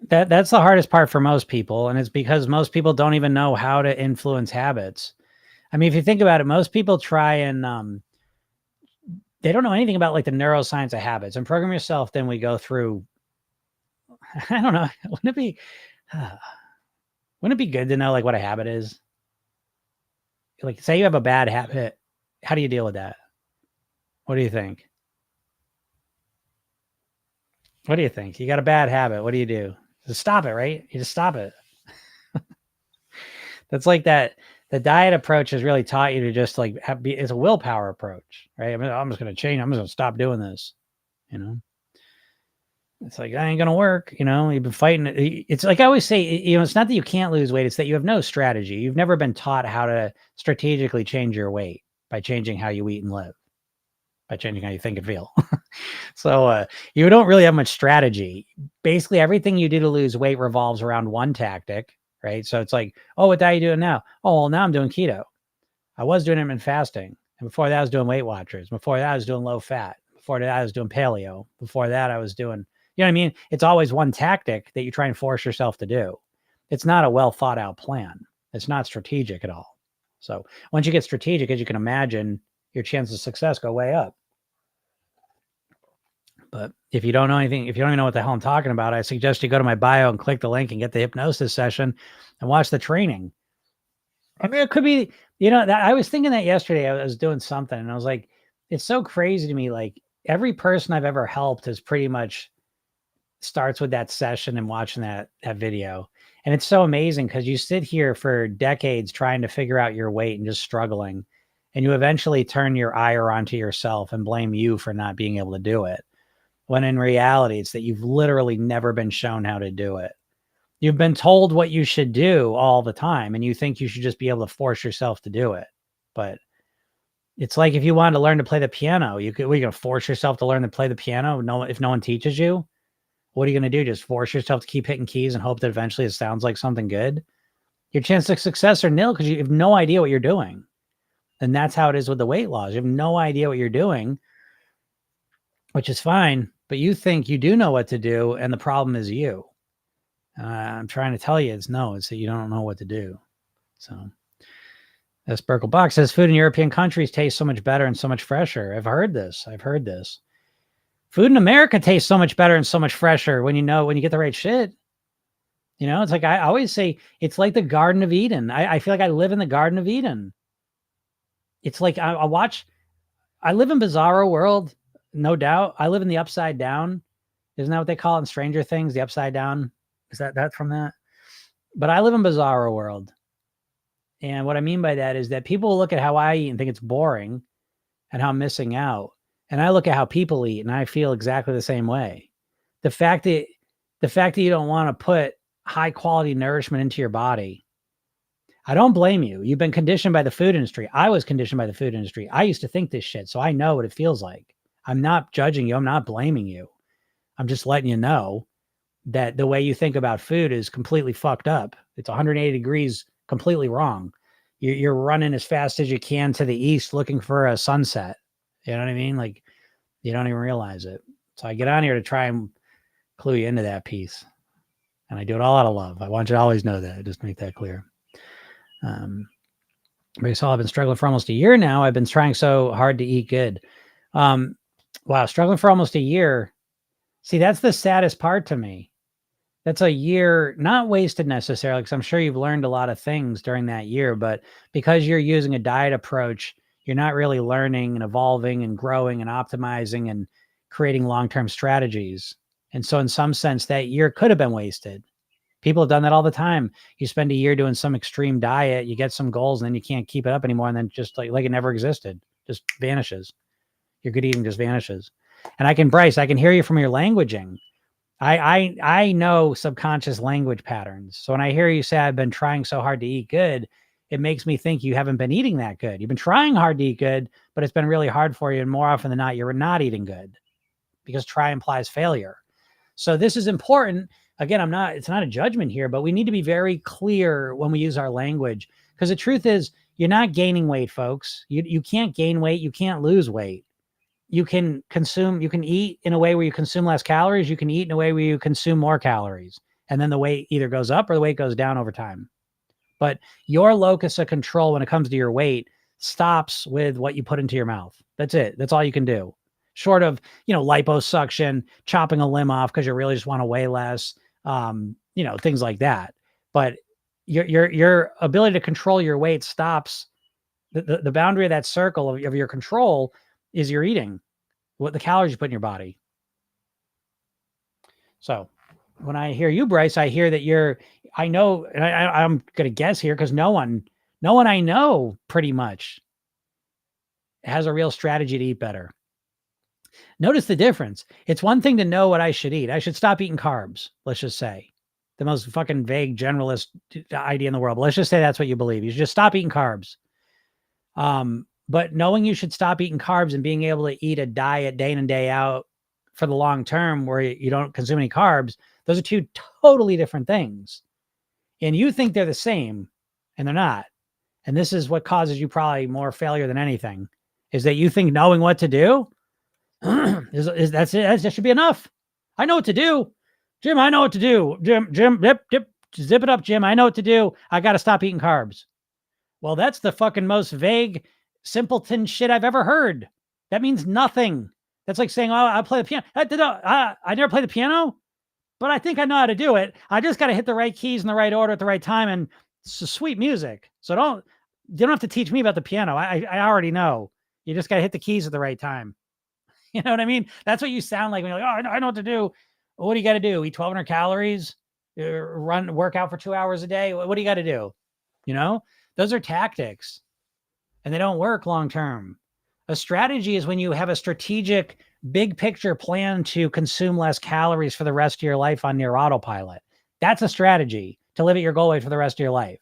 That's the hardest part for most people. And it's because most people don't even know how to influence habits. I mean, if you think about it, most people try and they don't know anything about like the neuroscience of habits. And Program Yourself, then we go through, I don't know, wouldn't it be good to know like what a habit is? Like, say you have a bad habit, how do you deal with that? What do you think? What do you think? You got a bad habit. What do you do? Just stop it, right? You just stop it. That's like that. The diet approach has really taught you to just like it's a willpower approach, right? I'm just going to change. I'm just going to stop doing this. It's like, that ain't going to work. You've been fighting it. It's like I always say, it's not that you can't lose weight. It's that you have no strategy. You've never been taught how to strategically change your weight by changing how you eat and live, by changing how you think and feel. So you don't really have much strategy. Basically, everything you do to lose weight revolves around one tactic, right? So it's like, oh, what diet are you doing now? Oh, well, now I'm doing keto. I was doing intermittent fasting. And before that, I was doing Weight Watchers. Before that, I was doing low fat. Before that, I was doing paleo. Before that, I was doing, you know what I mean? It's always one tactic that you try and force yourself to do. It's not a well thought out plan. It's not strategic at all. So once you get strategic, as you can imagine, your chances of success go way up. But if you don't know anything, if you don't even know what the hell I'm talking about, I suggest you go to my bio and click the link and get the hypnosis session and watch the training. I mean, it could be, that I was thinking that yesterday. I was doing something and I was like, it's so crazy to me. Like every person I've ever helped has pretty much starts with that session and watching that video. And it's so amazing because you sit here for decades trying to figure out your weight and just struggling. And you eventually turn your ire onto yourself and blame you for not being able to do it. When in reality, it's that you've literally never been shown how to do it. You've been told what you should do all the time, and you think you should just be able to force yourself to do it. But it's like if you wanted to learn to play the piano, you going to force yourself to learn to play the piano if no one teaches you? What are you going to do? Just force yourself to keep hitting keys and hope that eventually it sounds like something good? Your chances of success are nil because you have no idea what you're doing. And that's how it is with the weight loss. You have no idea what you're doing, which is fine, but you think you do know what to do, and the problem is you. I'm trying to tell you it's that you don't know what to do. So this Burkle Box says food in European countries tastes so much better and so much fresher. I've heard this. Food in America tastes so much better and so much fresher when you get the right shit. It's like I always say, it's like the Garden of Eden. I feel like I live in the Garden of Eden. It's like I live in Bizarro World, no doubt. I live in the Upside Down. Isn't that what they call it in Stranger Things? The Upside Down? Is that from that? But I live in Bizarro World. And what I mean by that is that people look at how I eat and think it's boring and how I'm missing out. And I look at how people eat and I feel exactly the same way. The fact that you don't want to put high quality nourishment into your body, I don't blame you. You've been conditioned by the food industry. I was conditioned by the food industry. I used to think this shit, so I know what it feels like. I'm not judging you. I'm not blaming you. I'm just letting you know that the way you think about food is completely fucked up. It's 180 degrees completely wrong. You're running as fast as you can to the east looking for a sunset. You know what I mean? Like, you don't even realize it. So I get on here to try and clue you into that piece. And I do it all out of love. I want you to always know that. Just make that clear. But I've been struggling for almost a year now. I've been trying so hard to eat good. Wow, struggling for almost a year. See, that's the saddest part to me. That's a year not wasted necessarily, because I'm sure you've learned a lot of things during that year, but because you're using a diet approach, you're not really learning and evolving and growing and optimizing and creating long-term strategies. And so in some sense, that year could have been wasted. People have done that all the time. You spend a year doing some extreme diet, you get some goals, and then you can't keep it up anymore. And then just like it never existed, just vanishes. Your good eating just vanishes. And Bryce, I can hear you from your languaging. I know subconscious language patterns. So when I hear you say I've been trying so hard to eat good, it makes me think you haven't been eating that good. You've been trying hard to eat good, but it's been really hard for you. And more often than not, you're not eating good, because try implies failure. So this is important. Again, it's not a judgment here, but we need to be very clear when we use our language, because the truth is you're not gaining weight, folks. You can't gain weight. You can't lose weight. You can eat in a way where you consume less calories. You can eat in a way where you consume more calories. And then the weight either goes up or the weight goes down over time. But your locus of control when it comes to your weight stops with what you put into your mouth. That's it. That's all you can do. Short of, liposuction, chopping a limb off because you really just want to weigh less, things like that. But your ability to control your weight stops. The boundary of that circle of your control is your eating, what the calories you put in your body. So when I hear you, Bryce, I hear that I know, and I'm going to guess here, because no one I know pretty much has a real strategy to eat better. Notice the difference. It's one thing to know what I should eat. I should stop eating carbs, let's just say. The most fucking vague generalist idea in the world. But let's just say that's what you believe. You should just stop eating carbs. But knowing you should stop eating carbs and being able to eat a diet day in and day out for the long term where you don't consume any carbs, those are two totally different things. And you think they're the same, and they're not. And this is what causes you probably more failure than anything, is that you think knowing what to do that's it. That should be enough. I know what to do. Jim, I know what to do. Jim, zip it up, Jim. I know what to do. I got to stop eating carbs. Well, that's the fucking most vague, simpleton shit I've ever heard. That means nothing. That's like saying, oh, I play the piano. I never play the piano, but I think I know how to do it. I just got to hit the right keys in the right order at the right time. And it's sweet music. So you don't have to teach me about the piano. I already know. You just got to hit the keys at the right time. You know what I mean? That's what you sound like when you're like, oh, I know what to do. What do you got to do? Eat 1,200 calories, work out for 2 hours a day. What do you got to do? Those are tactics, and they don't work long term. A strategy is when you have a strategic, big picture plan to consume less calories for the rest of your life on near autopilot. That's a strategy to live at your goal weight for the rest of your life.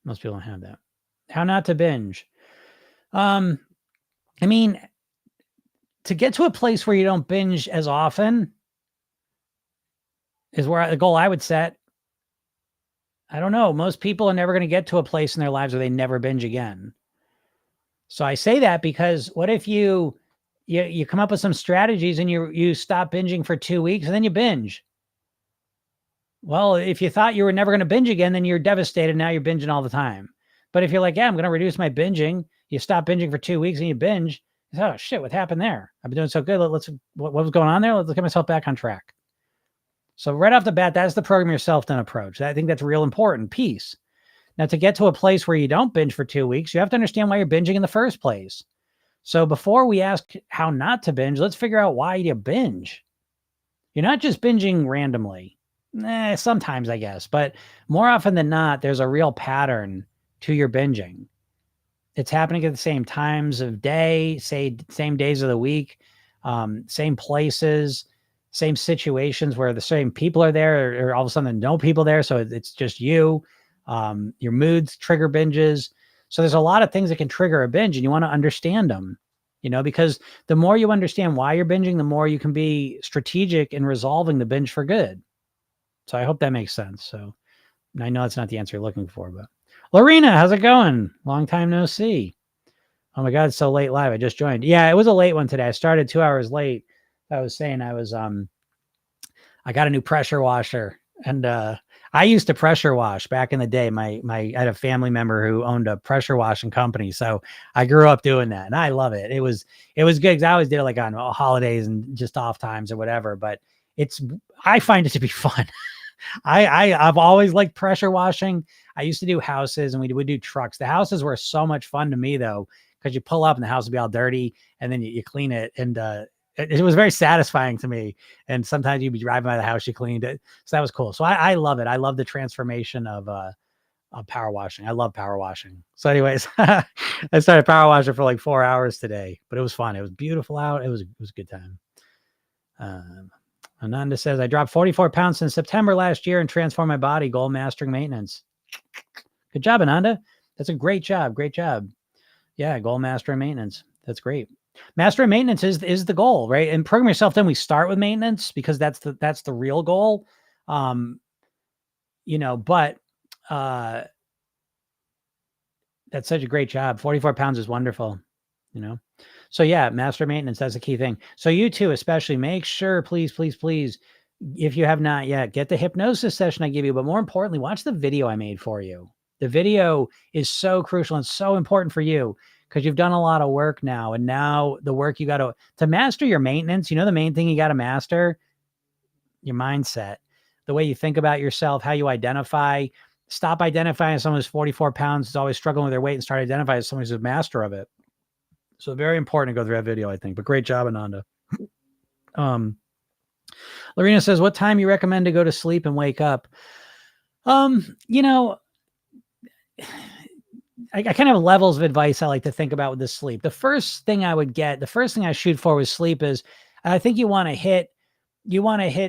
Most people don't have that. How not to binge. I mean, to get to a place where you don't binge as often is where the goal I would set. I don't know. Most people are never going to get to a place in their lives where they never binge again. So I say that because what if you come up with some strategies and you stop binging for 2 weeks and then you binge? Well, if you thought you were never going to binge again, then you're devastated. Now you're binging all the time. But if you're like, yeah, I'm going to reduce my binging, you stop binging for 2 weeks and you binge. Oh shit, what happened there? I've been doing so good. What was going on there? Let's get myself back on track. So right off the bat, that's the program yourself done approach. I think that's real important piece. Now, to get to a place where you don't binge for 2 weeks, you have to understand why you're binging in the first place. So before we ask how not to binge, let's figure out why you binge. You're not just binging randomly. Sometimes, I guess, but more often than not, there's a real pattern to your binging. It's happening at the same times of day, same days of the week, same places, same situations where the same people are there, or all of a sudden no people there. So it's just you. Your moods trigger binges. So there's a lot of things that can trigger a binge, and you want to understand them, because the more you understand why you're binging, the more you can be strategic in resolving the binge for good. So I hope that makes sense. So I know it's not the answer you're looking for, but Lorena, how's it going? Long time no see. Oh my God, it's so late live. I just joined. Yeah, it was a late one today. I started 2 hours late. I was saying I got a new pressure washer, and I used to pressure wash back in the day. I had a family member who owned a pressure washing company, so I grew up doing that, and I love it. It was good because I always did it like on holidays and just off times or whatever. But I find it to be fun. I've always liked pressure washing. I used to do houses and we would do trucks. The houses were so much fun to me though, because you pull up and the house would be all dirty and then you clean it. And it was very satisfying to me. And sometimes you'd be driving by the house, you cleaned it. So that was cool. So I love it. I love the transformation of power washing. I love power washing. So anyways, I started power washing for like 4 hours today, but it was fun. It was beautiful out. It was a good time. Ananda says, I dropped 44 pounds since September last year and transformed my body. Goal mastering maintenance. Good job, Ananda. That's a great job. Great job. Yeah, goal mastering maintenance. That's great. Mastering maintenance is the goal, right? And program yourself. Then we start with maintenance because that's the real goal. But that's such a great job. 44 pounds is wonderful. So yeah, master maintenance, that's a key thing. So you too, especially make sure, please, if you have not yet, get the hypnosis session I give you, but more importantly, watch the video I made for you. The video is so crucial and so important for you because you've done a lot of work now. And now the work you got to master your maintenance, the main thing you got to master, your mindset, the way you think about yourself, how you identify. Stop identifying as someone who's 44 pounds, is always struggling with their weight, and start identifying as someone who's a master of it. So very important to go through that video, I think. But great job, Ananda. Lorena says, what time you recommend to go to sleep and wake up? I kind of have levels of advice I like to think about with the sleep. The first thing I shoot for with sleep is I think you want to hit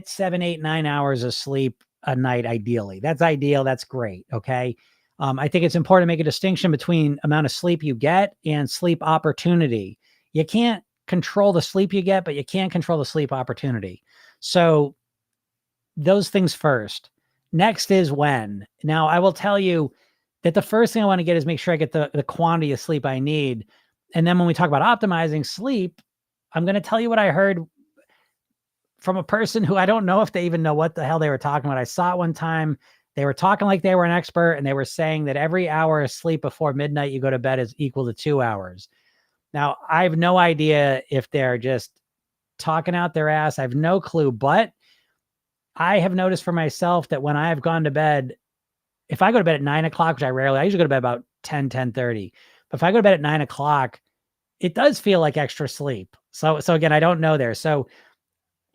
7, 8, 9 hours of sleep a night, ideally. That's ideal. That's great. Okay. I think it's important to make a distinction between amount of sleep you get and sleep opportunity. You can't control the sleep you get, but you can't control the sleep opportunity. So those things first. Next is when. Now, I will tell you that the first thing I want to get is make sure I get the quantity of sleep I need. And then when we talk about optimizing sleep, I'm going to tell you what I heard from a person who I don't know if they even know what the hell they were talking about. I saw it one time. They were talking like they were an expert, and they were saying that every hour of sleep before midnight you go to bed is equal to 2 hours. Now, I have no idea if they're just talking out their ass. I have no clue, but I have noticed for myself that when I have gone to bed, if I go to bed at 9 o'clock, which I usually go to bed about 10:30. But if I go to bed at 9 o'clock, it does feel like extra sleep. So again, I don't know there. So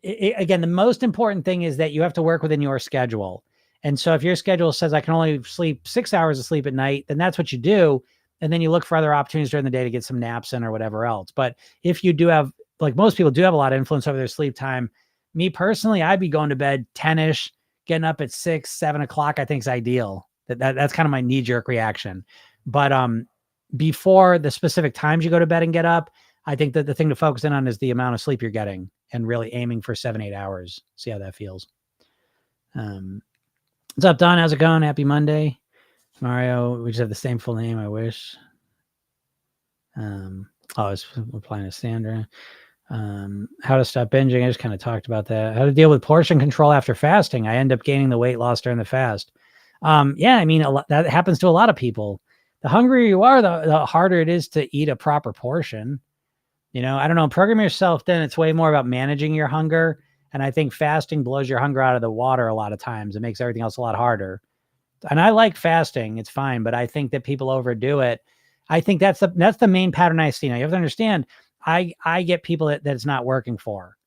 again, the most important thing is that you have to work within your schedule. And so if your schedule says I can only sleep 6 hours of sleep at night, then that's what you do. And then you look for other opportunities during the day to get some naps in or whatever else. But if you do have, like most people do have a lot of influence over their sleep time, me personally, I'd be going to bed 10-ish, getting up at 6, 7 o'clock, I think is ideal. That's kind of my knee-jerk reaction. But before the specific times you go to bed and get up, I think that the thing to focus in on is the amount of sleep you're getting and really aiming for 7-8 hours. See how that feels. What's up, Don? How's it going? Happy Monday. Mario, we just have the same full name, I wish. I was replying to Sandra. How to stop binging. I just kind of talked about that. How to deal with portion control after fasting. I end up gaining the weight loss during the fast. Yeah, I mean, that happens to a lot of people. The hungrier you are, the harder it is to eat a proper portion. You know, I don't know. Program yourself then. It's way more about managing your hunger. And I think fasting blows your hunger out of the water a lot of times. It makes everything else a lot harder. And I like fasting. It's fine. But I think that people overdo it. I think that's the main pattern I see. Now you have to understand, I get people that it's not working for.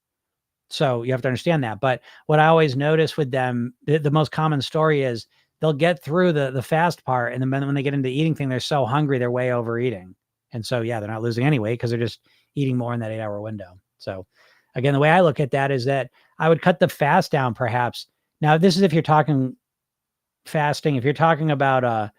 So you have to understand that. But what I always notice with them, the most common story is they'll get through the fast part. And then when they get into the eating thing, they're so hungry, they're way overeating. And so, yeah, they're not losing any weight because they're just eating more in that 8-hour window. So again, the way I look at that is that I would cut the fast down perhaps. Now, this is if you're talking fasting, if you're talking about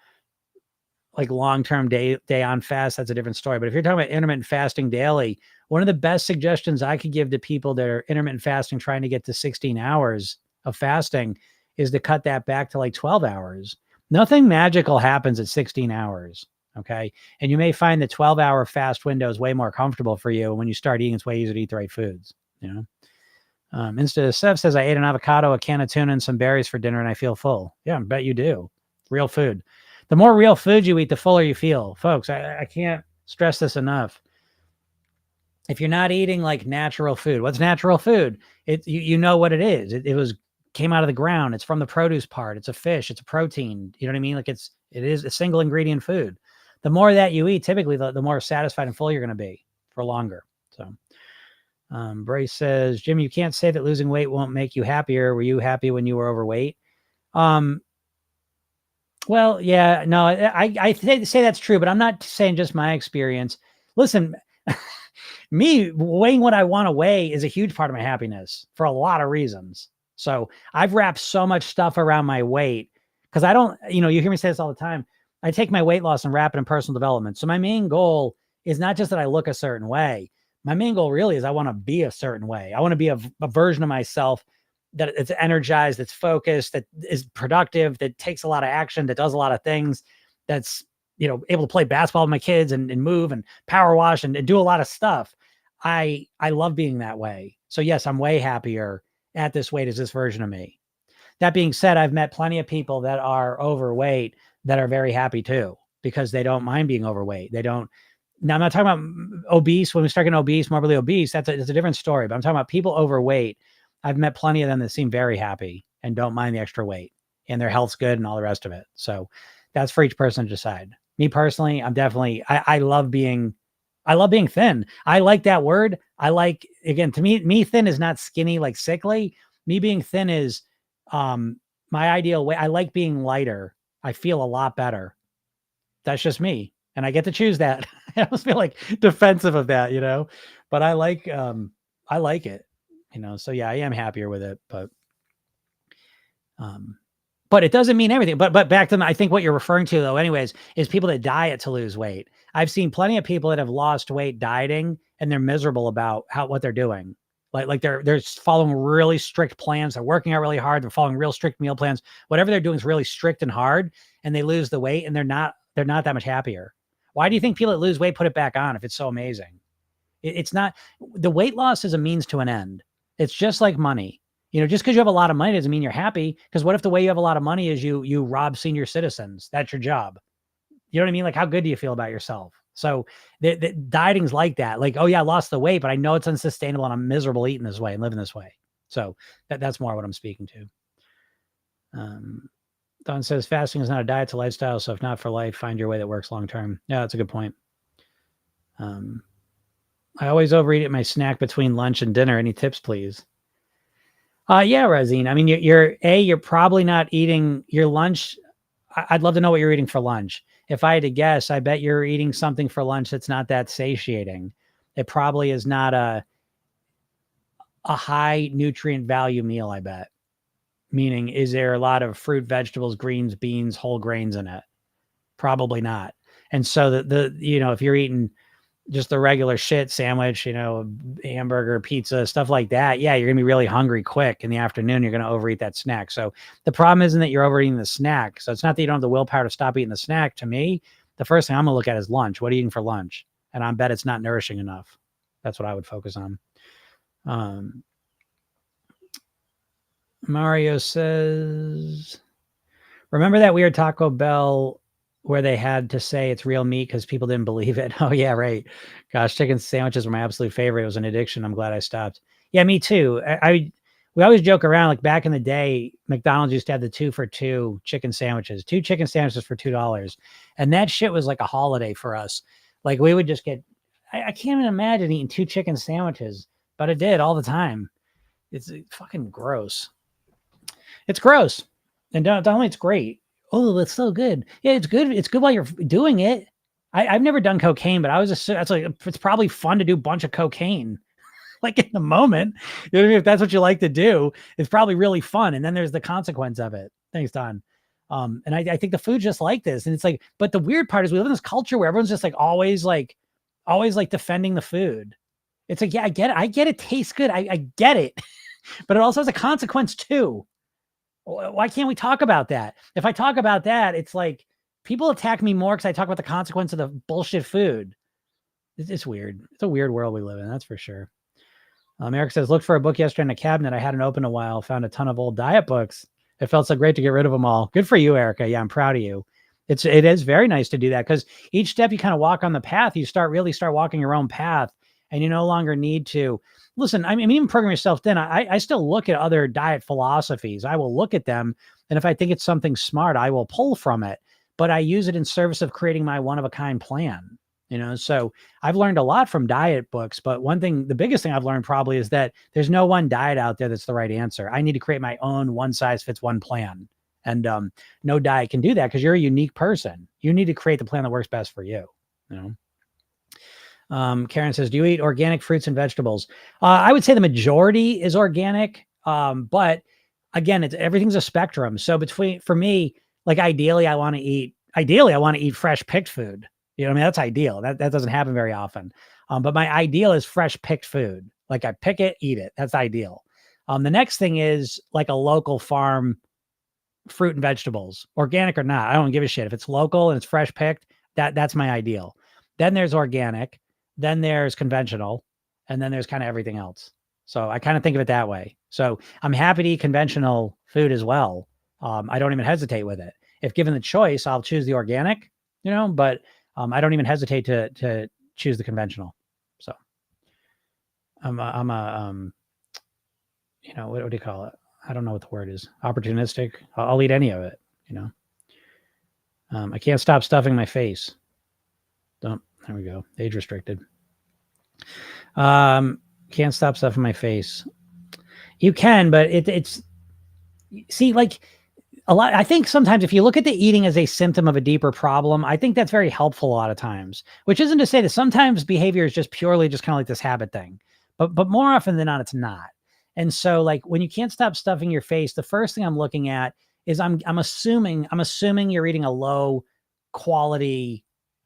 like long-term day on fast, that's a different story. But if you're talking about intermittent fasting daily, one of the best suggestions I could give to people that are intermittent fasting, trying to get to 16 hours of fasting, is to cut that back to like 12 hours. Nothing magical happens at 16 hours. Okay. And you may find the 12-hour fast window is way more comfortable for you. When you start eating, it's way easier to eat the right foods, you know? Instead of Sev says, I ate an avocado, a can of tuna, and some berries for dinner, and I feel full. Yeah, I bet you do. Real food. The more real food you eat, the fuller you feel. Folks, I can't stress this enough. If you're not eating like natural food, what's natural food? You know what it is. It came out of the ground. It's from the produce part. It's a fish. It's a protein. You know what I mean? Like it is a single ingredient food. The more that you eat, typically the more satisfied and full you're going to be for longer. So Brace says, Jim, you can't say that losing weight won't make you happier. Were you happy when you were overweight? Well, yeah, no, I say that's true, but I'm not saying just my experience. Listen, me weighing what I want to weigh is a huge part of my happiness for a lot of reasons. So I've wrapped so much stuff around my weight because I don't, you hear me say this all the time. I take my weight loss and wrap it in personal development. So my main goal is not just that I look a certain way. My main goal really is I want to be a certain way. I want to be a version of myself that it's energized, that's focused, that is productive, that takes a lot of action, that does a lot of things, that's, able to play basketball with my kids and move and power wash and do a lot of stuff. I love being that way. So yes, I'm way happier at this weight as this version of me. That being said, I've met plenty of people that are overweight that are very happy too, because they don't mind being overweight. They don't. Now I'm not talking about obese. When we start getting obese, morbidly obese, it's a different story. But I'm talking about people overweight. I've met plenty of them that seem very happy and don't mind the extra weight, and their health's good and all the rest of it. So that's for each person to decide. Me personally, I'm definitely, I love being thin. I like that word. I like, again, to me, thin is not skinny, like sickly. Me being thin is my ideal way. I like being lighter. I feel a lot better. That's just me. And I get to choose that. I almost feel like defensive of that, but I like it. So yeah, I am happier with it, but it doesn't mean everything. But back to I think what you're referring to though, anyways, is people that diet to lose weight. I've seen plenty of people that have lost weight dieting, and they're miserable about what they're doing. Like they're following really strict plans. They're working out really hard. They're following real strict meal plans. Whatever they're doing is really strict and hard, and they lose the weight, and they're not that much happier. Why do you think people that lose weight put it back on if it's so amazing? It's not. The weight loss is a means to an end. It's just like money. Just because you have a lot of money doesn't mean you're happy. Because what if the way you have a lot of money is you rob senior citizens? That's your job. You know what I mean? Like, how good do you feel about yourself? So the dieting's like that. Like, oh yeah, I lost the weight, but I know it's unsustainable and I'm miserable eating this way and living this way. So that's more what I'm speaking to. Don says fasting is not a diet, it's a lifestyle. So if not for life, find your way that works long term. Yeah, that's a good point. I always overeat at my snack between lunch and dinner. Any tips, please? Yeah, Razine. I mean, you're probably not eating your lunch. I'd love to know what you're eating for lunch. If I had to guess, I bet you're eating something for lunch that's not that satiating. It probably is not a high nutrient value meal, I bet. Meaning, is there a lot of fruit, vegetables, greens, beans, whole grains in it? Probably not. And so if you're eating just the regular shit sandwich, hamburger, pizza, stuff like that, yeah, you're gonna be really hungry quick in the afternoon. You're gonna overeat that snack. So the problem isn't that you're overeating the snack. So it's not that you don't have the willpower to stop eating the snack. To me, the first thing I'm gonna look at is lunch. What are you eating for lunch? And I bet it's not nourishing enough. That's what I would focus on. Mario says, remember that weird Taco Bell where they had to say it's real meat because people didn't believe it? Oh, yeah, right. Gosh, chicken sandwiches were my absolute favorite. It was an addiction. I'm glad I stopped. Yeah, me too. We always joke around, like back in the day, McDonald's used to have the 2 for $2 chicken sandwiches, 2 chicken sandwiches for $2. And that shit was like a holiday for us. Like we would just get, I can't even imagine eating 2 chicken sandwiches, but it did all the time. It's fucking gross. It's gross. And don't tell me it's great. Oh, that's so good. Yeah, it's good. It's good while you're doing it. I've never done cocaine, but I was just, that's like, it's probably fun to do a bunch of cocaine. Like in the moment, if that's what you like to do, it's probably really fun. And then there's the consequence of it. Thanks, Don. And I think the food's just like this. And it's like, but the weird part is we live in this culture where everyone's just like always like defending the food. It's like, yeah, I get it. I get it tastes good. I get it. But it also has a consequence too. Why can't we talk about that? If I talk about that, it's like people attack me more because I talk about the consequence of the bullshit food. It's weird. It's a weird world we live in. That's for sure. Eric says, looked for a book yesterday in a cabinet. I hadn't opened a while. Found a ton of old diet books. It felt so great to get rid of them all. Good for you, Erica. Yeah, I'm proud of you. It is very nice to do that because each step you kind of walk on the path, you start walking your own path, and you no longer need to listen. I mean, even program yourself thin. I still look at other diet philosophies. I will look at them, and if I think it's something smart, I will pull from it. But I use it in service of creating my one of a kind plan. So I've learned a lot from diet books, but the biggest thing I've learned probably is that there's no one diet out there that's the right answer. I need to create my own one size fits one plan. And no diet can do that because you're a unique person. You need to create the plan that works best for you. Karen says, do you eat organic fruits and vegetables? I would say the majority is organic. But again, everything's a spectrum. So for me, like ideally I want to eat fresh picked food. I mean, that's ideal. That doesn't happen very often. But my ideal is fresh picked food. Like I pick it, eat it. That's ideal. The next thing is like a local farm fruit and vegetables, organic or not. I don't give a shit. If it's local and it's fresh picked, that's my ideal. Then there's organic, then there's conventional, and then there's kind of everything else. So I kind of think of it that way. So I'm happy to eat conventional food as well. I don't even hesitate with it. If given the choice, I'll choose the organic, but I don't even hesitate to choose the conventional. So I'm a what do you call it? I don't know what the word is. Opportunistic. I'll eat any of it, I can't stop stuffing my face. There we go. Age restricted. Can't stop stuffing my face. You can, but it's see, like a lot. I think sometimes if you look at the eating as a symptom of a deeper problem, I think that's very helpful a lot of times, which isn't to say that sometimes behavior is just purely just kind of like this habit thing, but more often than not, it's not. And so like when you can't stop stuffing your face, the first thing I'm looking at is I'm assuming you're eating a low quality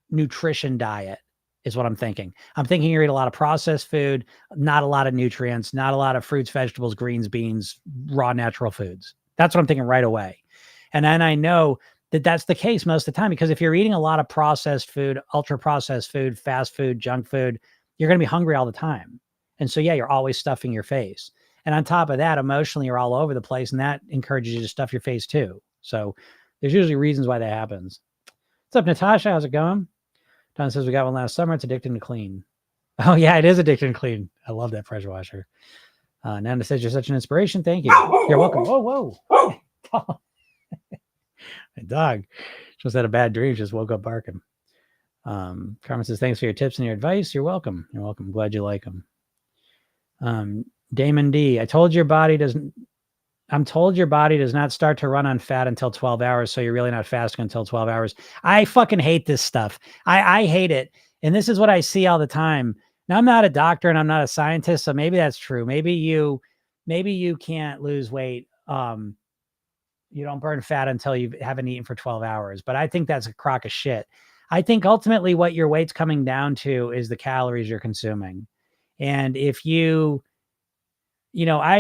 nutrition diet is what I'm thinking. I'm thinking you eat a lot of processed food, not a lot of nutrients, not a lot of fruits, vegetables, greens, beans, raw natural foods. That's what I'm thinking right away. And then I know that that's the case most of the time, because if you're eating a lot of processed food, ultra processed food, fast food, junk food, you're going to be hungry all the time. And so, yeah, you're always stuffing your face. And on top of that, emotionally, you're all over the place, and that encourages you to stuff your face too. So there's usually reasons why that happens. What's up, Natasha? How's it going? Don says we got one last summer. It's addicting to clean. Oh, yeah, it is addicting to clean. I love that pressure washer. Nanda says you're such an inspiration. Thank you. You're welcome. Whoa. My dog just had a bad dream. Just woke up barking. Carmen says, thanks for your tips and your advice. You're welcome. You're welcome. Glad you like them. Damon D, I'm told your body does not start to run on fat until 12 hours. So you're really not fasting until 12 hours. I fucking hate this stuff. I hate it. And this is what I see all the time. Now I'm not a doctor and I'm not a scientist. So maybe that's true. Maybe you can't lose weight. You don't burn fat until you haven't eaten for 12 hours. But I think that's a crock of shit. I think ultimately what your weight's coming down to is the calories you're consuming. And if I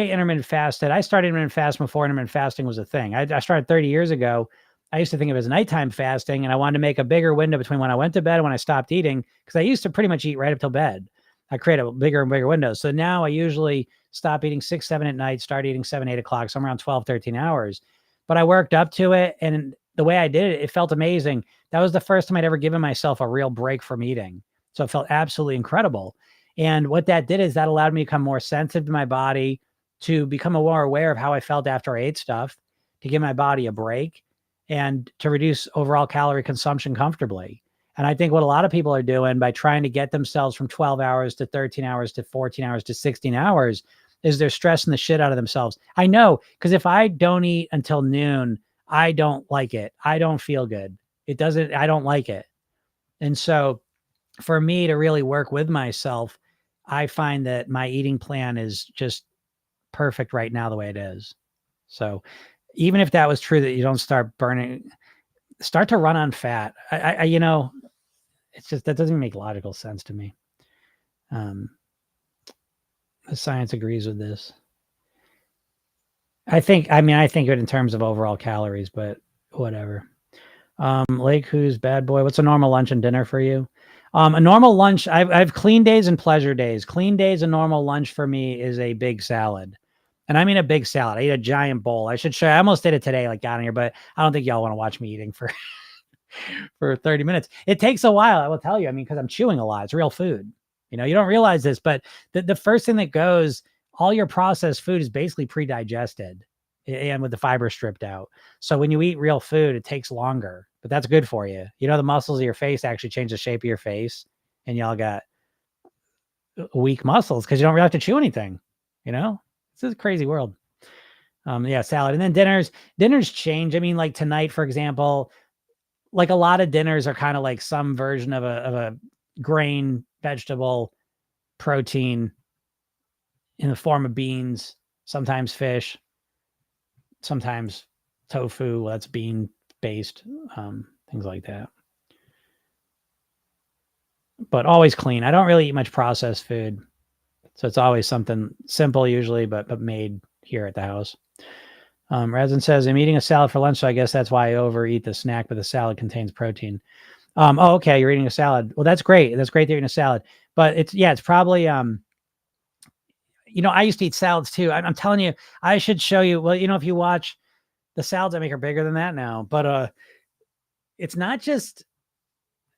intermittent fasted. I started intermittent fasting before intermittent fasting was a thing. I started 30 years ago. I used to think of it as nighttime fasting, and I wanted to make a bigger window between when I went to bed and when I stopped eating, because I used to pretty much eat right up till bed. I create a bigger and bigger window. So now I usually stop eating 6, 7 at night, start eating 7, 8 o'clock, somewhere around 12, 13 hours. But I worked up to it. And the way I did it, it felt amazing. That was the first time I'd ever given myself a real break from eating. So it felt absolutely incredible. And what that did is that allowed me to become more sensitive to my body, to become more aware of how I felt after I ate stuff, to give my body a break, and to reduce overall calorie consumption comfortably. And I think what a lot of people are doing by trying to get themselves from 12 hours to 13 hours to 14 hours to 16 hours is they're stressing the shit out of themselves. I know, because if I don't eat until noon, I don't like it. I don't feel good. I don't like it. And so for me to really work with myself, I find that my eating plan is just perfect right now the way it is. So even if that was true, that you don't start to run on fat. It's just, that doesn't make logical sense to me. The science agrees with this. I think it in terms of overall calories, but whatever. Lake Who's bad boy. What's a normal lunch and dinner for you? A normal lunch, I've clean days and pleasure days. Clean days, a normal lunch for me is a big salad. And I mean a big salad. I eat a giant bowl. I should show you. I almost did it today, like down here, but I don't think y'all want to watch me eating for 30 minutes. It takes a while, I will tell you. I mean, because I'm chewing a lot. It's real food. You don't realize this, but the first thing that goes, all your processed food is basically pre-digested and with the fiber stripped out. So when you eat real food, it takes longer, but that's good for you. The muscles of your face actually change the shape of your face, and y'all got weak muscles because you don't really have to chew anything. This is a crazy world. Yeah, salad. And then dinners change. I mean, like tonight, for example, like a lot of dinners are kind of like some version of a grain, vegetable, protein in the form of beans, sometimes fish, sometimes tofu. Well, that's bean based, things like that. But always clean. I don't really eat much processed food, so it's always something simple usually, but made here at the house. Resin says, I'm eating a salad for lunch, so I guess that's why I overeat the snack, but the salad contains protein. Oh, okay, you're eating a salad. Well, that's great. That's great that you're eating a salad. But it's probably, I used to eat salads too. I'm telling you, I should show you. Well, if you watch, the salads I make are bigger than that now. But it's not just,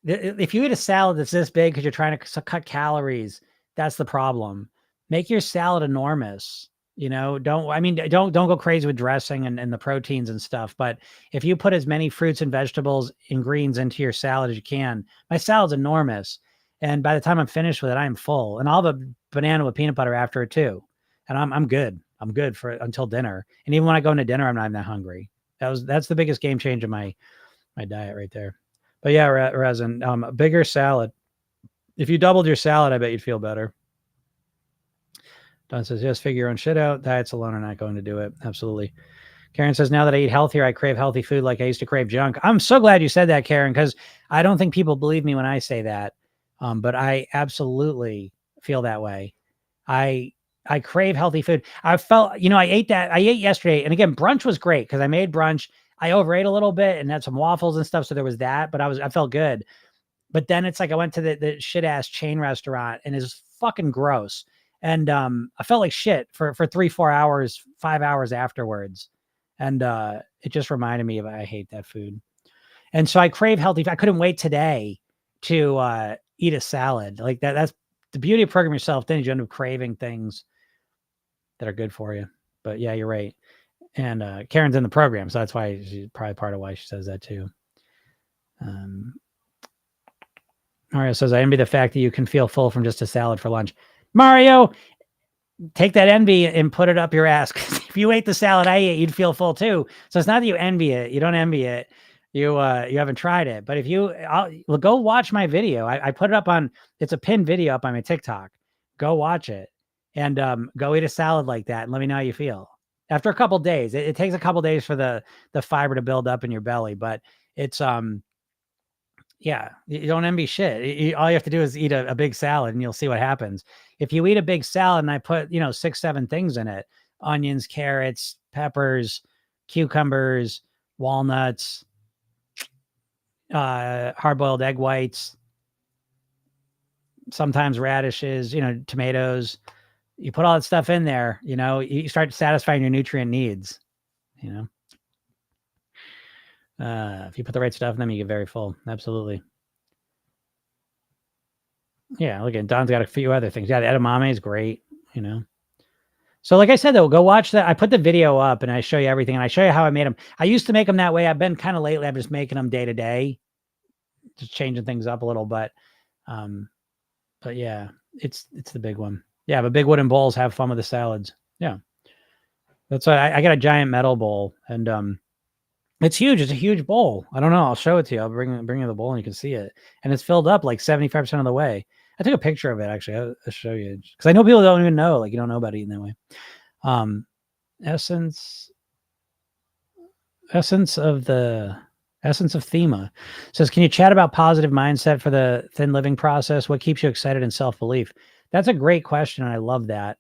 if you eat a salad that's this big because you're trying to cut calories, that's the problem. Make your salad enormous. Don't go crazy with dressing and the proteins and stuff. But if you put as many fruits and vegetables and greens into your salad as you can, my salad's enormous. And by the time I'm finished with it, I am full. And I'll have a banana with peanut butter after it too. And I'm good. I'm good for until dinner. And even when I go into dinner, I'm not even that hungry. That's the biggest game change in my diet right there. But yeah, Resin, a bigger salad. If you doubled your salad, I bet you'd feel better. Don says, yes, figure your own shit out. Diets alone are not going to do it. Absolutely. Karen says, now that I eat healthier, I crave healthy food like I used to crave junk. I'm so glad you said that, Karen, because I don't think people believe me when I say that. But I absolutely feel that way. I crave healthy food. I felt, I ate yesterday. And again, brunch was great because I made brunch. I overate a little bit and had some waffles and stuff. So there was that, but I felt good. But then it's like I went to the shit ass chain restaurant and it's fucking gross. And I felt like shit for 3-4 hours, 5 hours afterwards. And it just reminded me of, I hate that food. And so I crave healthy. I couldn't wait today to eat a salad like that. That's the beauty of programming yourself. Then you end up craving things that are good for you. But yeah, you're right. And Karen's in the program, so that's why she's probably part of why she says that too. Mario says, I envy the fact that you can feel full from just a salad for lunch. Mario, take that envy and put it up your ass. If you ate the salad I ate, you'd feel full too. So it's not that you envy it. You don't envy it. You haven't tried it. But if I'll go watch my video. I put it up on, it's a pinned video up on my TikTok. Go watch it and go eat a salad like that and let me know how you feel. After a couple days, it takes a couple days for the fiber to build up in your belly, but it's Yeah, you don't envy shit. All you have to do is eat a big salad and you'll see what happens. If you eat a big salad and I put, 6, 7 things in it, onions, carrots, peppers, cucumbers, walnuts, hard-boiled egg whites, sometimes radishes, tomatoes. You put all that stuff in there, you start satisfying your nutrient needs, you know. If you put the right stuff in them, you get very full. Absolutely. Yeah, look at Don's got a few other things. Yeah, the edamame is great, you know. So like I said, though, go watch that. I put the video up and I show you everything and I show you how I made them. I used to make them that way. I've been kind of lately, I'm just making them day to day, just changing things up a little, um, but yeah, it's the big one. Yeah, but big wooden bowls, have fun with the salads. Yeah. That's why I got a giant metal bowl and, it's huge. It's a huge bowl. I don't know. I'll show it to you. I'll bring you the bowl and you can see it. And it's filled up like 75% of the way. I took a picture of it actually. I'll show you because I know people don't even know. Like you don't know about eating that way. Essence of Thema says, can you chat about positive mindset for the thin living process? What keeps you excited and self-belief? That's a great question. And I love that.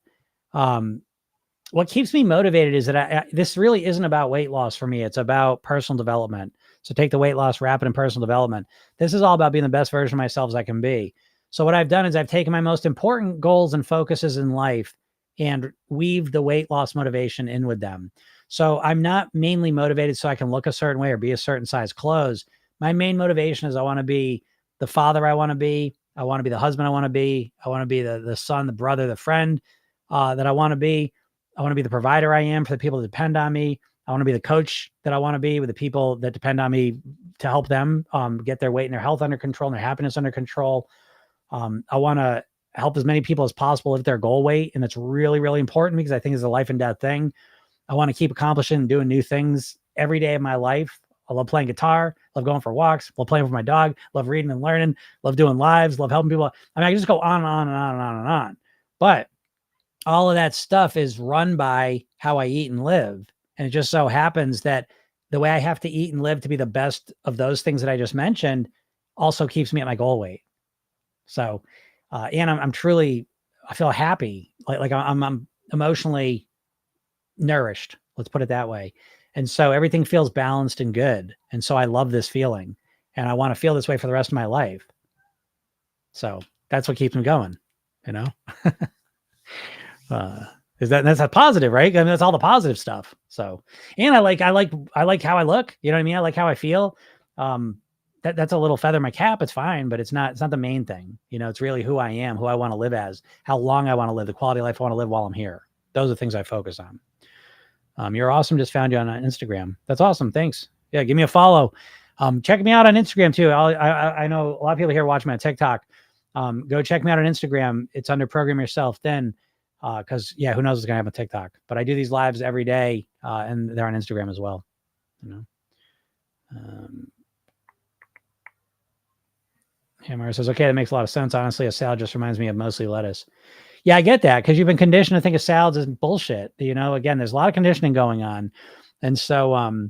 What keeps me motivated is that this really isn't about weight loss for me. It's about personal development. So take the weight loss, wrap it in personal development. This is all about being the best version of myself as I can be. So what I've done is I've taken my most important goals and focuses in life and weaved the weight loss motivation in with them. So I'm not mainly motivated so I can look a certain way or be a certain size clothes. My main motivation is I want to be the father I want to be. I want to be the husband I want to be. I want to be the son, the brother, the friend that I want to be. I want to be the provider I am for the people that depend on me. I want to be the coach that I want to be with the people that depend on me to help them get their weight and their health under control and their happiness under control. I want to help as many people as possible live their goal weight. And that's really, really important because I think it's a life and death thing. I want to keep accomplishing and doing new things every day of my life. I love playing guitar, love going for walks, love playing with my dog, love reading and learning, love doing lives, love helping people. I mean, I can just go on and on and on and on and on. But all of that stuff is run by how I eat and live. And it just so happens that the way I have to eat and live to be the best of those things that I just mentioned also keeps me at my goal weight. So, and I'm truly, I feel happy. Like I'm emotionally nourished. Let's put it that way. And so everything feels balanced and good. And so I love this feeling and I want to feel this way for the rest of my life. So that's what keeps me going, you know? That's a positive, right? I mean, that's all the positive stuff. So, and I like how I look, you know what I mean? I like how I feel. That's a little feather in my cap. It's fine, but it's not the main thing. You know, it's really who I am, who I want to live as, how long I want to live, the quality of life I want to live while I'm here. Those are things I focus on. You're awesome. Just found you on Instagram. That's awesome. Thanks. Yeah. Give me a follow. Check me out on Instagram too. I know a lot of people here watch me on TikTok. Go check me out on Instagram. It's under Program Yourself Thin. Cause yeah, who knows what's gonna happen on TikTok, but I do these lives every day. And they're on Instagram as well, you know? Hammer says, okay, that makes a lot of sense. Honestly, a salad just reminds me of mostly lettuce. Yeah, I get that. Cause you've been conditioned to think of salads as bullshit. You know, again, there's a lot of conditioning going on. And so,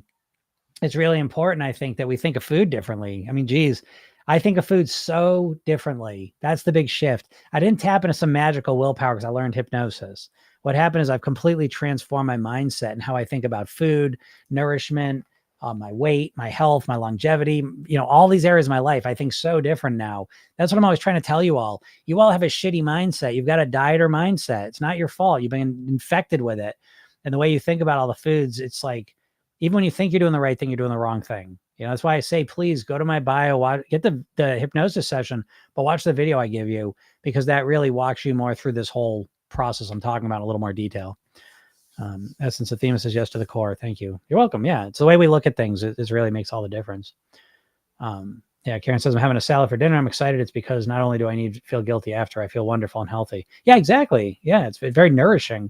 it's really important, I think, that we think of food differently. I mean, geez, I think of food so differently. That's the big shift. I didn't tap into some magical willpower because I learned hypnosis. What happened is I've completely transformed my mindset and how I think about food, nourishment, my weight, my health, my longevity, all these areas of my life. I think so different now. That's what I'm always trying to tell you all. You all have a shitty mindset. You've got a dieter mindset. It's not your fault. You've been infected with it. And the way you think about all the foods, it's like, even when you think you're doing the right thing, you're doing the wrong thing. That's why I say, please go to my bio, get the hypnosis session, but watch the video I give you because that really walks you more through this whole process I'm talking about in a little more detail. Essence of Thema says yes to the core. Thank you. You're welcome. Yeah. It's the way we look at things. It really makes all the difference. Yeah. Karen says I'm having a salad for dinner. I'm excited. It's because not only do I need to feel guilty after, I feel wonderful and healthy. Yeah, exactly. Yeah. It's very nourishing.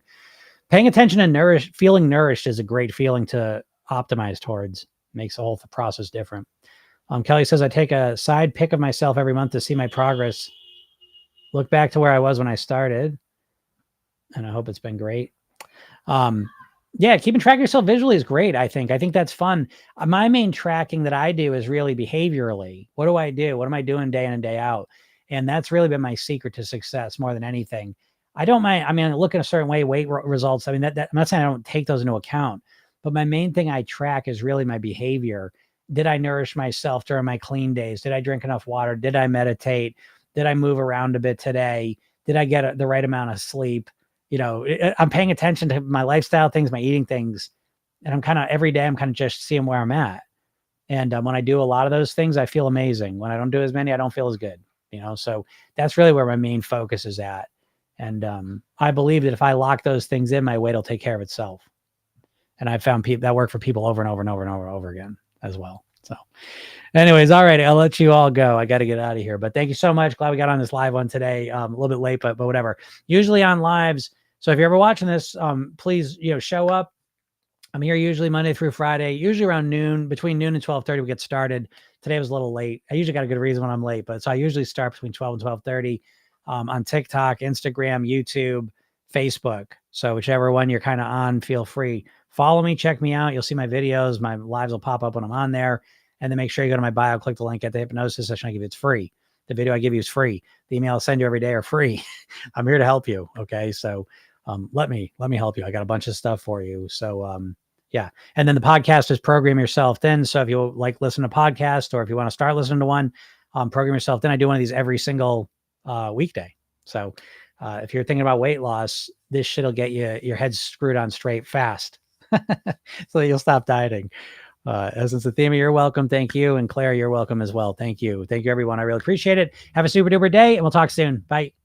Paying attention and feeling nourished is a great feeling to optimize towards. Makes the whole process different. Kelly says, I take a side pic of myself every month to see my progress. Look back to where I was when I started. And I hope it's been great. Yeah, keeping track of yourself visually is great, I think. I think that's fun. My main tracking that I do is really behaviorally. What do I do? What am I doing day in and day out? And that's really been my secret to success more than anything. I don't mind. I mean, look in a certain way, results. I mean, I'm not saying I don't take those into account, but my main thing I track is really my behavior. Did I nourish myself during my clean days? Did I drink enough water? Did I meditate? Did I move around a bit today? Did I get the right amount of sleep? I'm paying attention to my lifestyle things, my eating things, and I'm kind of every day I'm kind of just seeing where I'm at. And when I do a lot of those things, I feel amazing. When I don't do as many, I don't feel as good. So that's really where my main focus is at. And I believe that if I lock those things in, my weight will take care of itself. And I've found people that work for people over and over and over and over and over again as well. So, anyways, all right, I'll let you all go. I got to get out of here, but thank you so much. Glad we got on this live one today. A little bit late, but whatever. Usually on lives. So if you're ever watching this, please show up. I'm here usually Monday through Friday, usually around noon, between noon and 12:30 we get started. Today was a little late. I usually got a good reason when I'm late, but so I usually start between 12 and 12:30 on TikTok, Instagram, YouTube, Facebook. So whichever one you're kind of on, feel free. Follow me, check me out. You'll see my videos. My lives will pop up when I'm on there. And then make sure you go to my bio, click the link, get the hypnosis session I give you. It's free. The video I give you is free. The email I send you every day are free. I'm here to help you. Okay. So let me help you. I got a bunch of stuff for you. So yeah. And then the podcast is Program Yourself Thin. So if you like listen to podcasts or if you want to start listening to one, Program Yourself Thin. I do one of these every single weekday. So if you're thinking about weight loss, this shit will get you your head screwed on straight fast. So you'll stop dieting. Essence of Thema, you're welcome. Thank you. And Claire, you're welcome as well. Thank you. Thank you, everyone. I really appreciate it. Have a super duper day and we'll talk soon. Bye.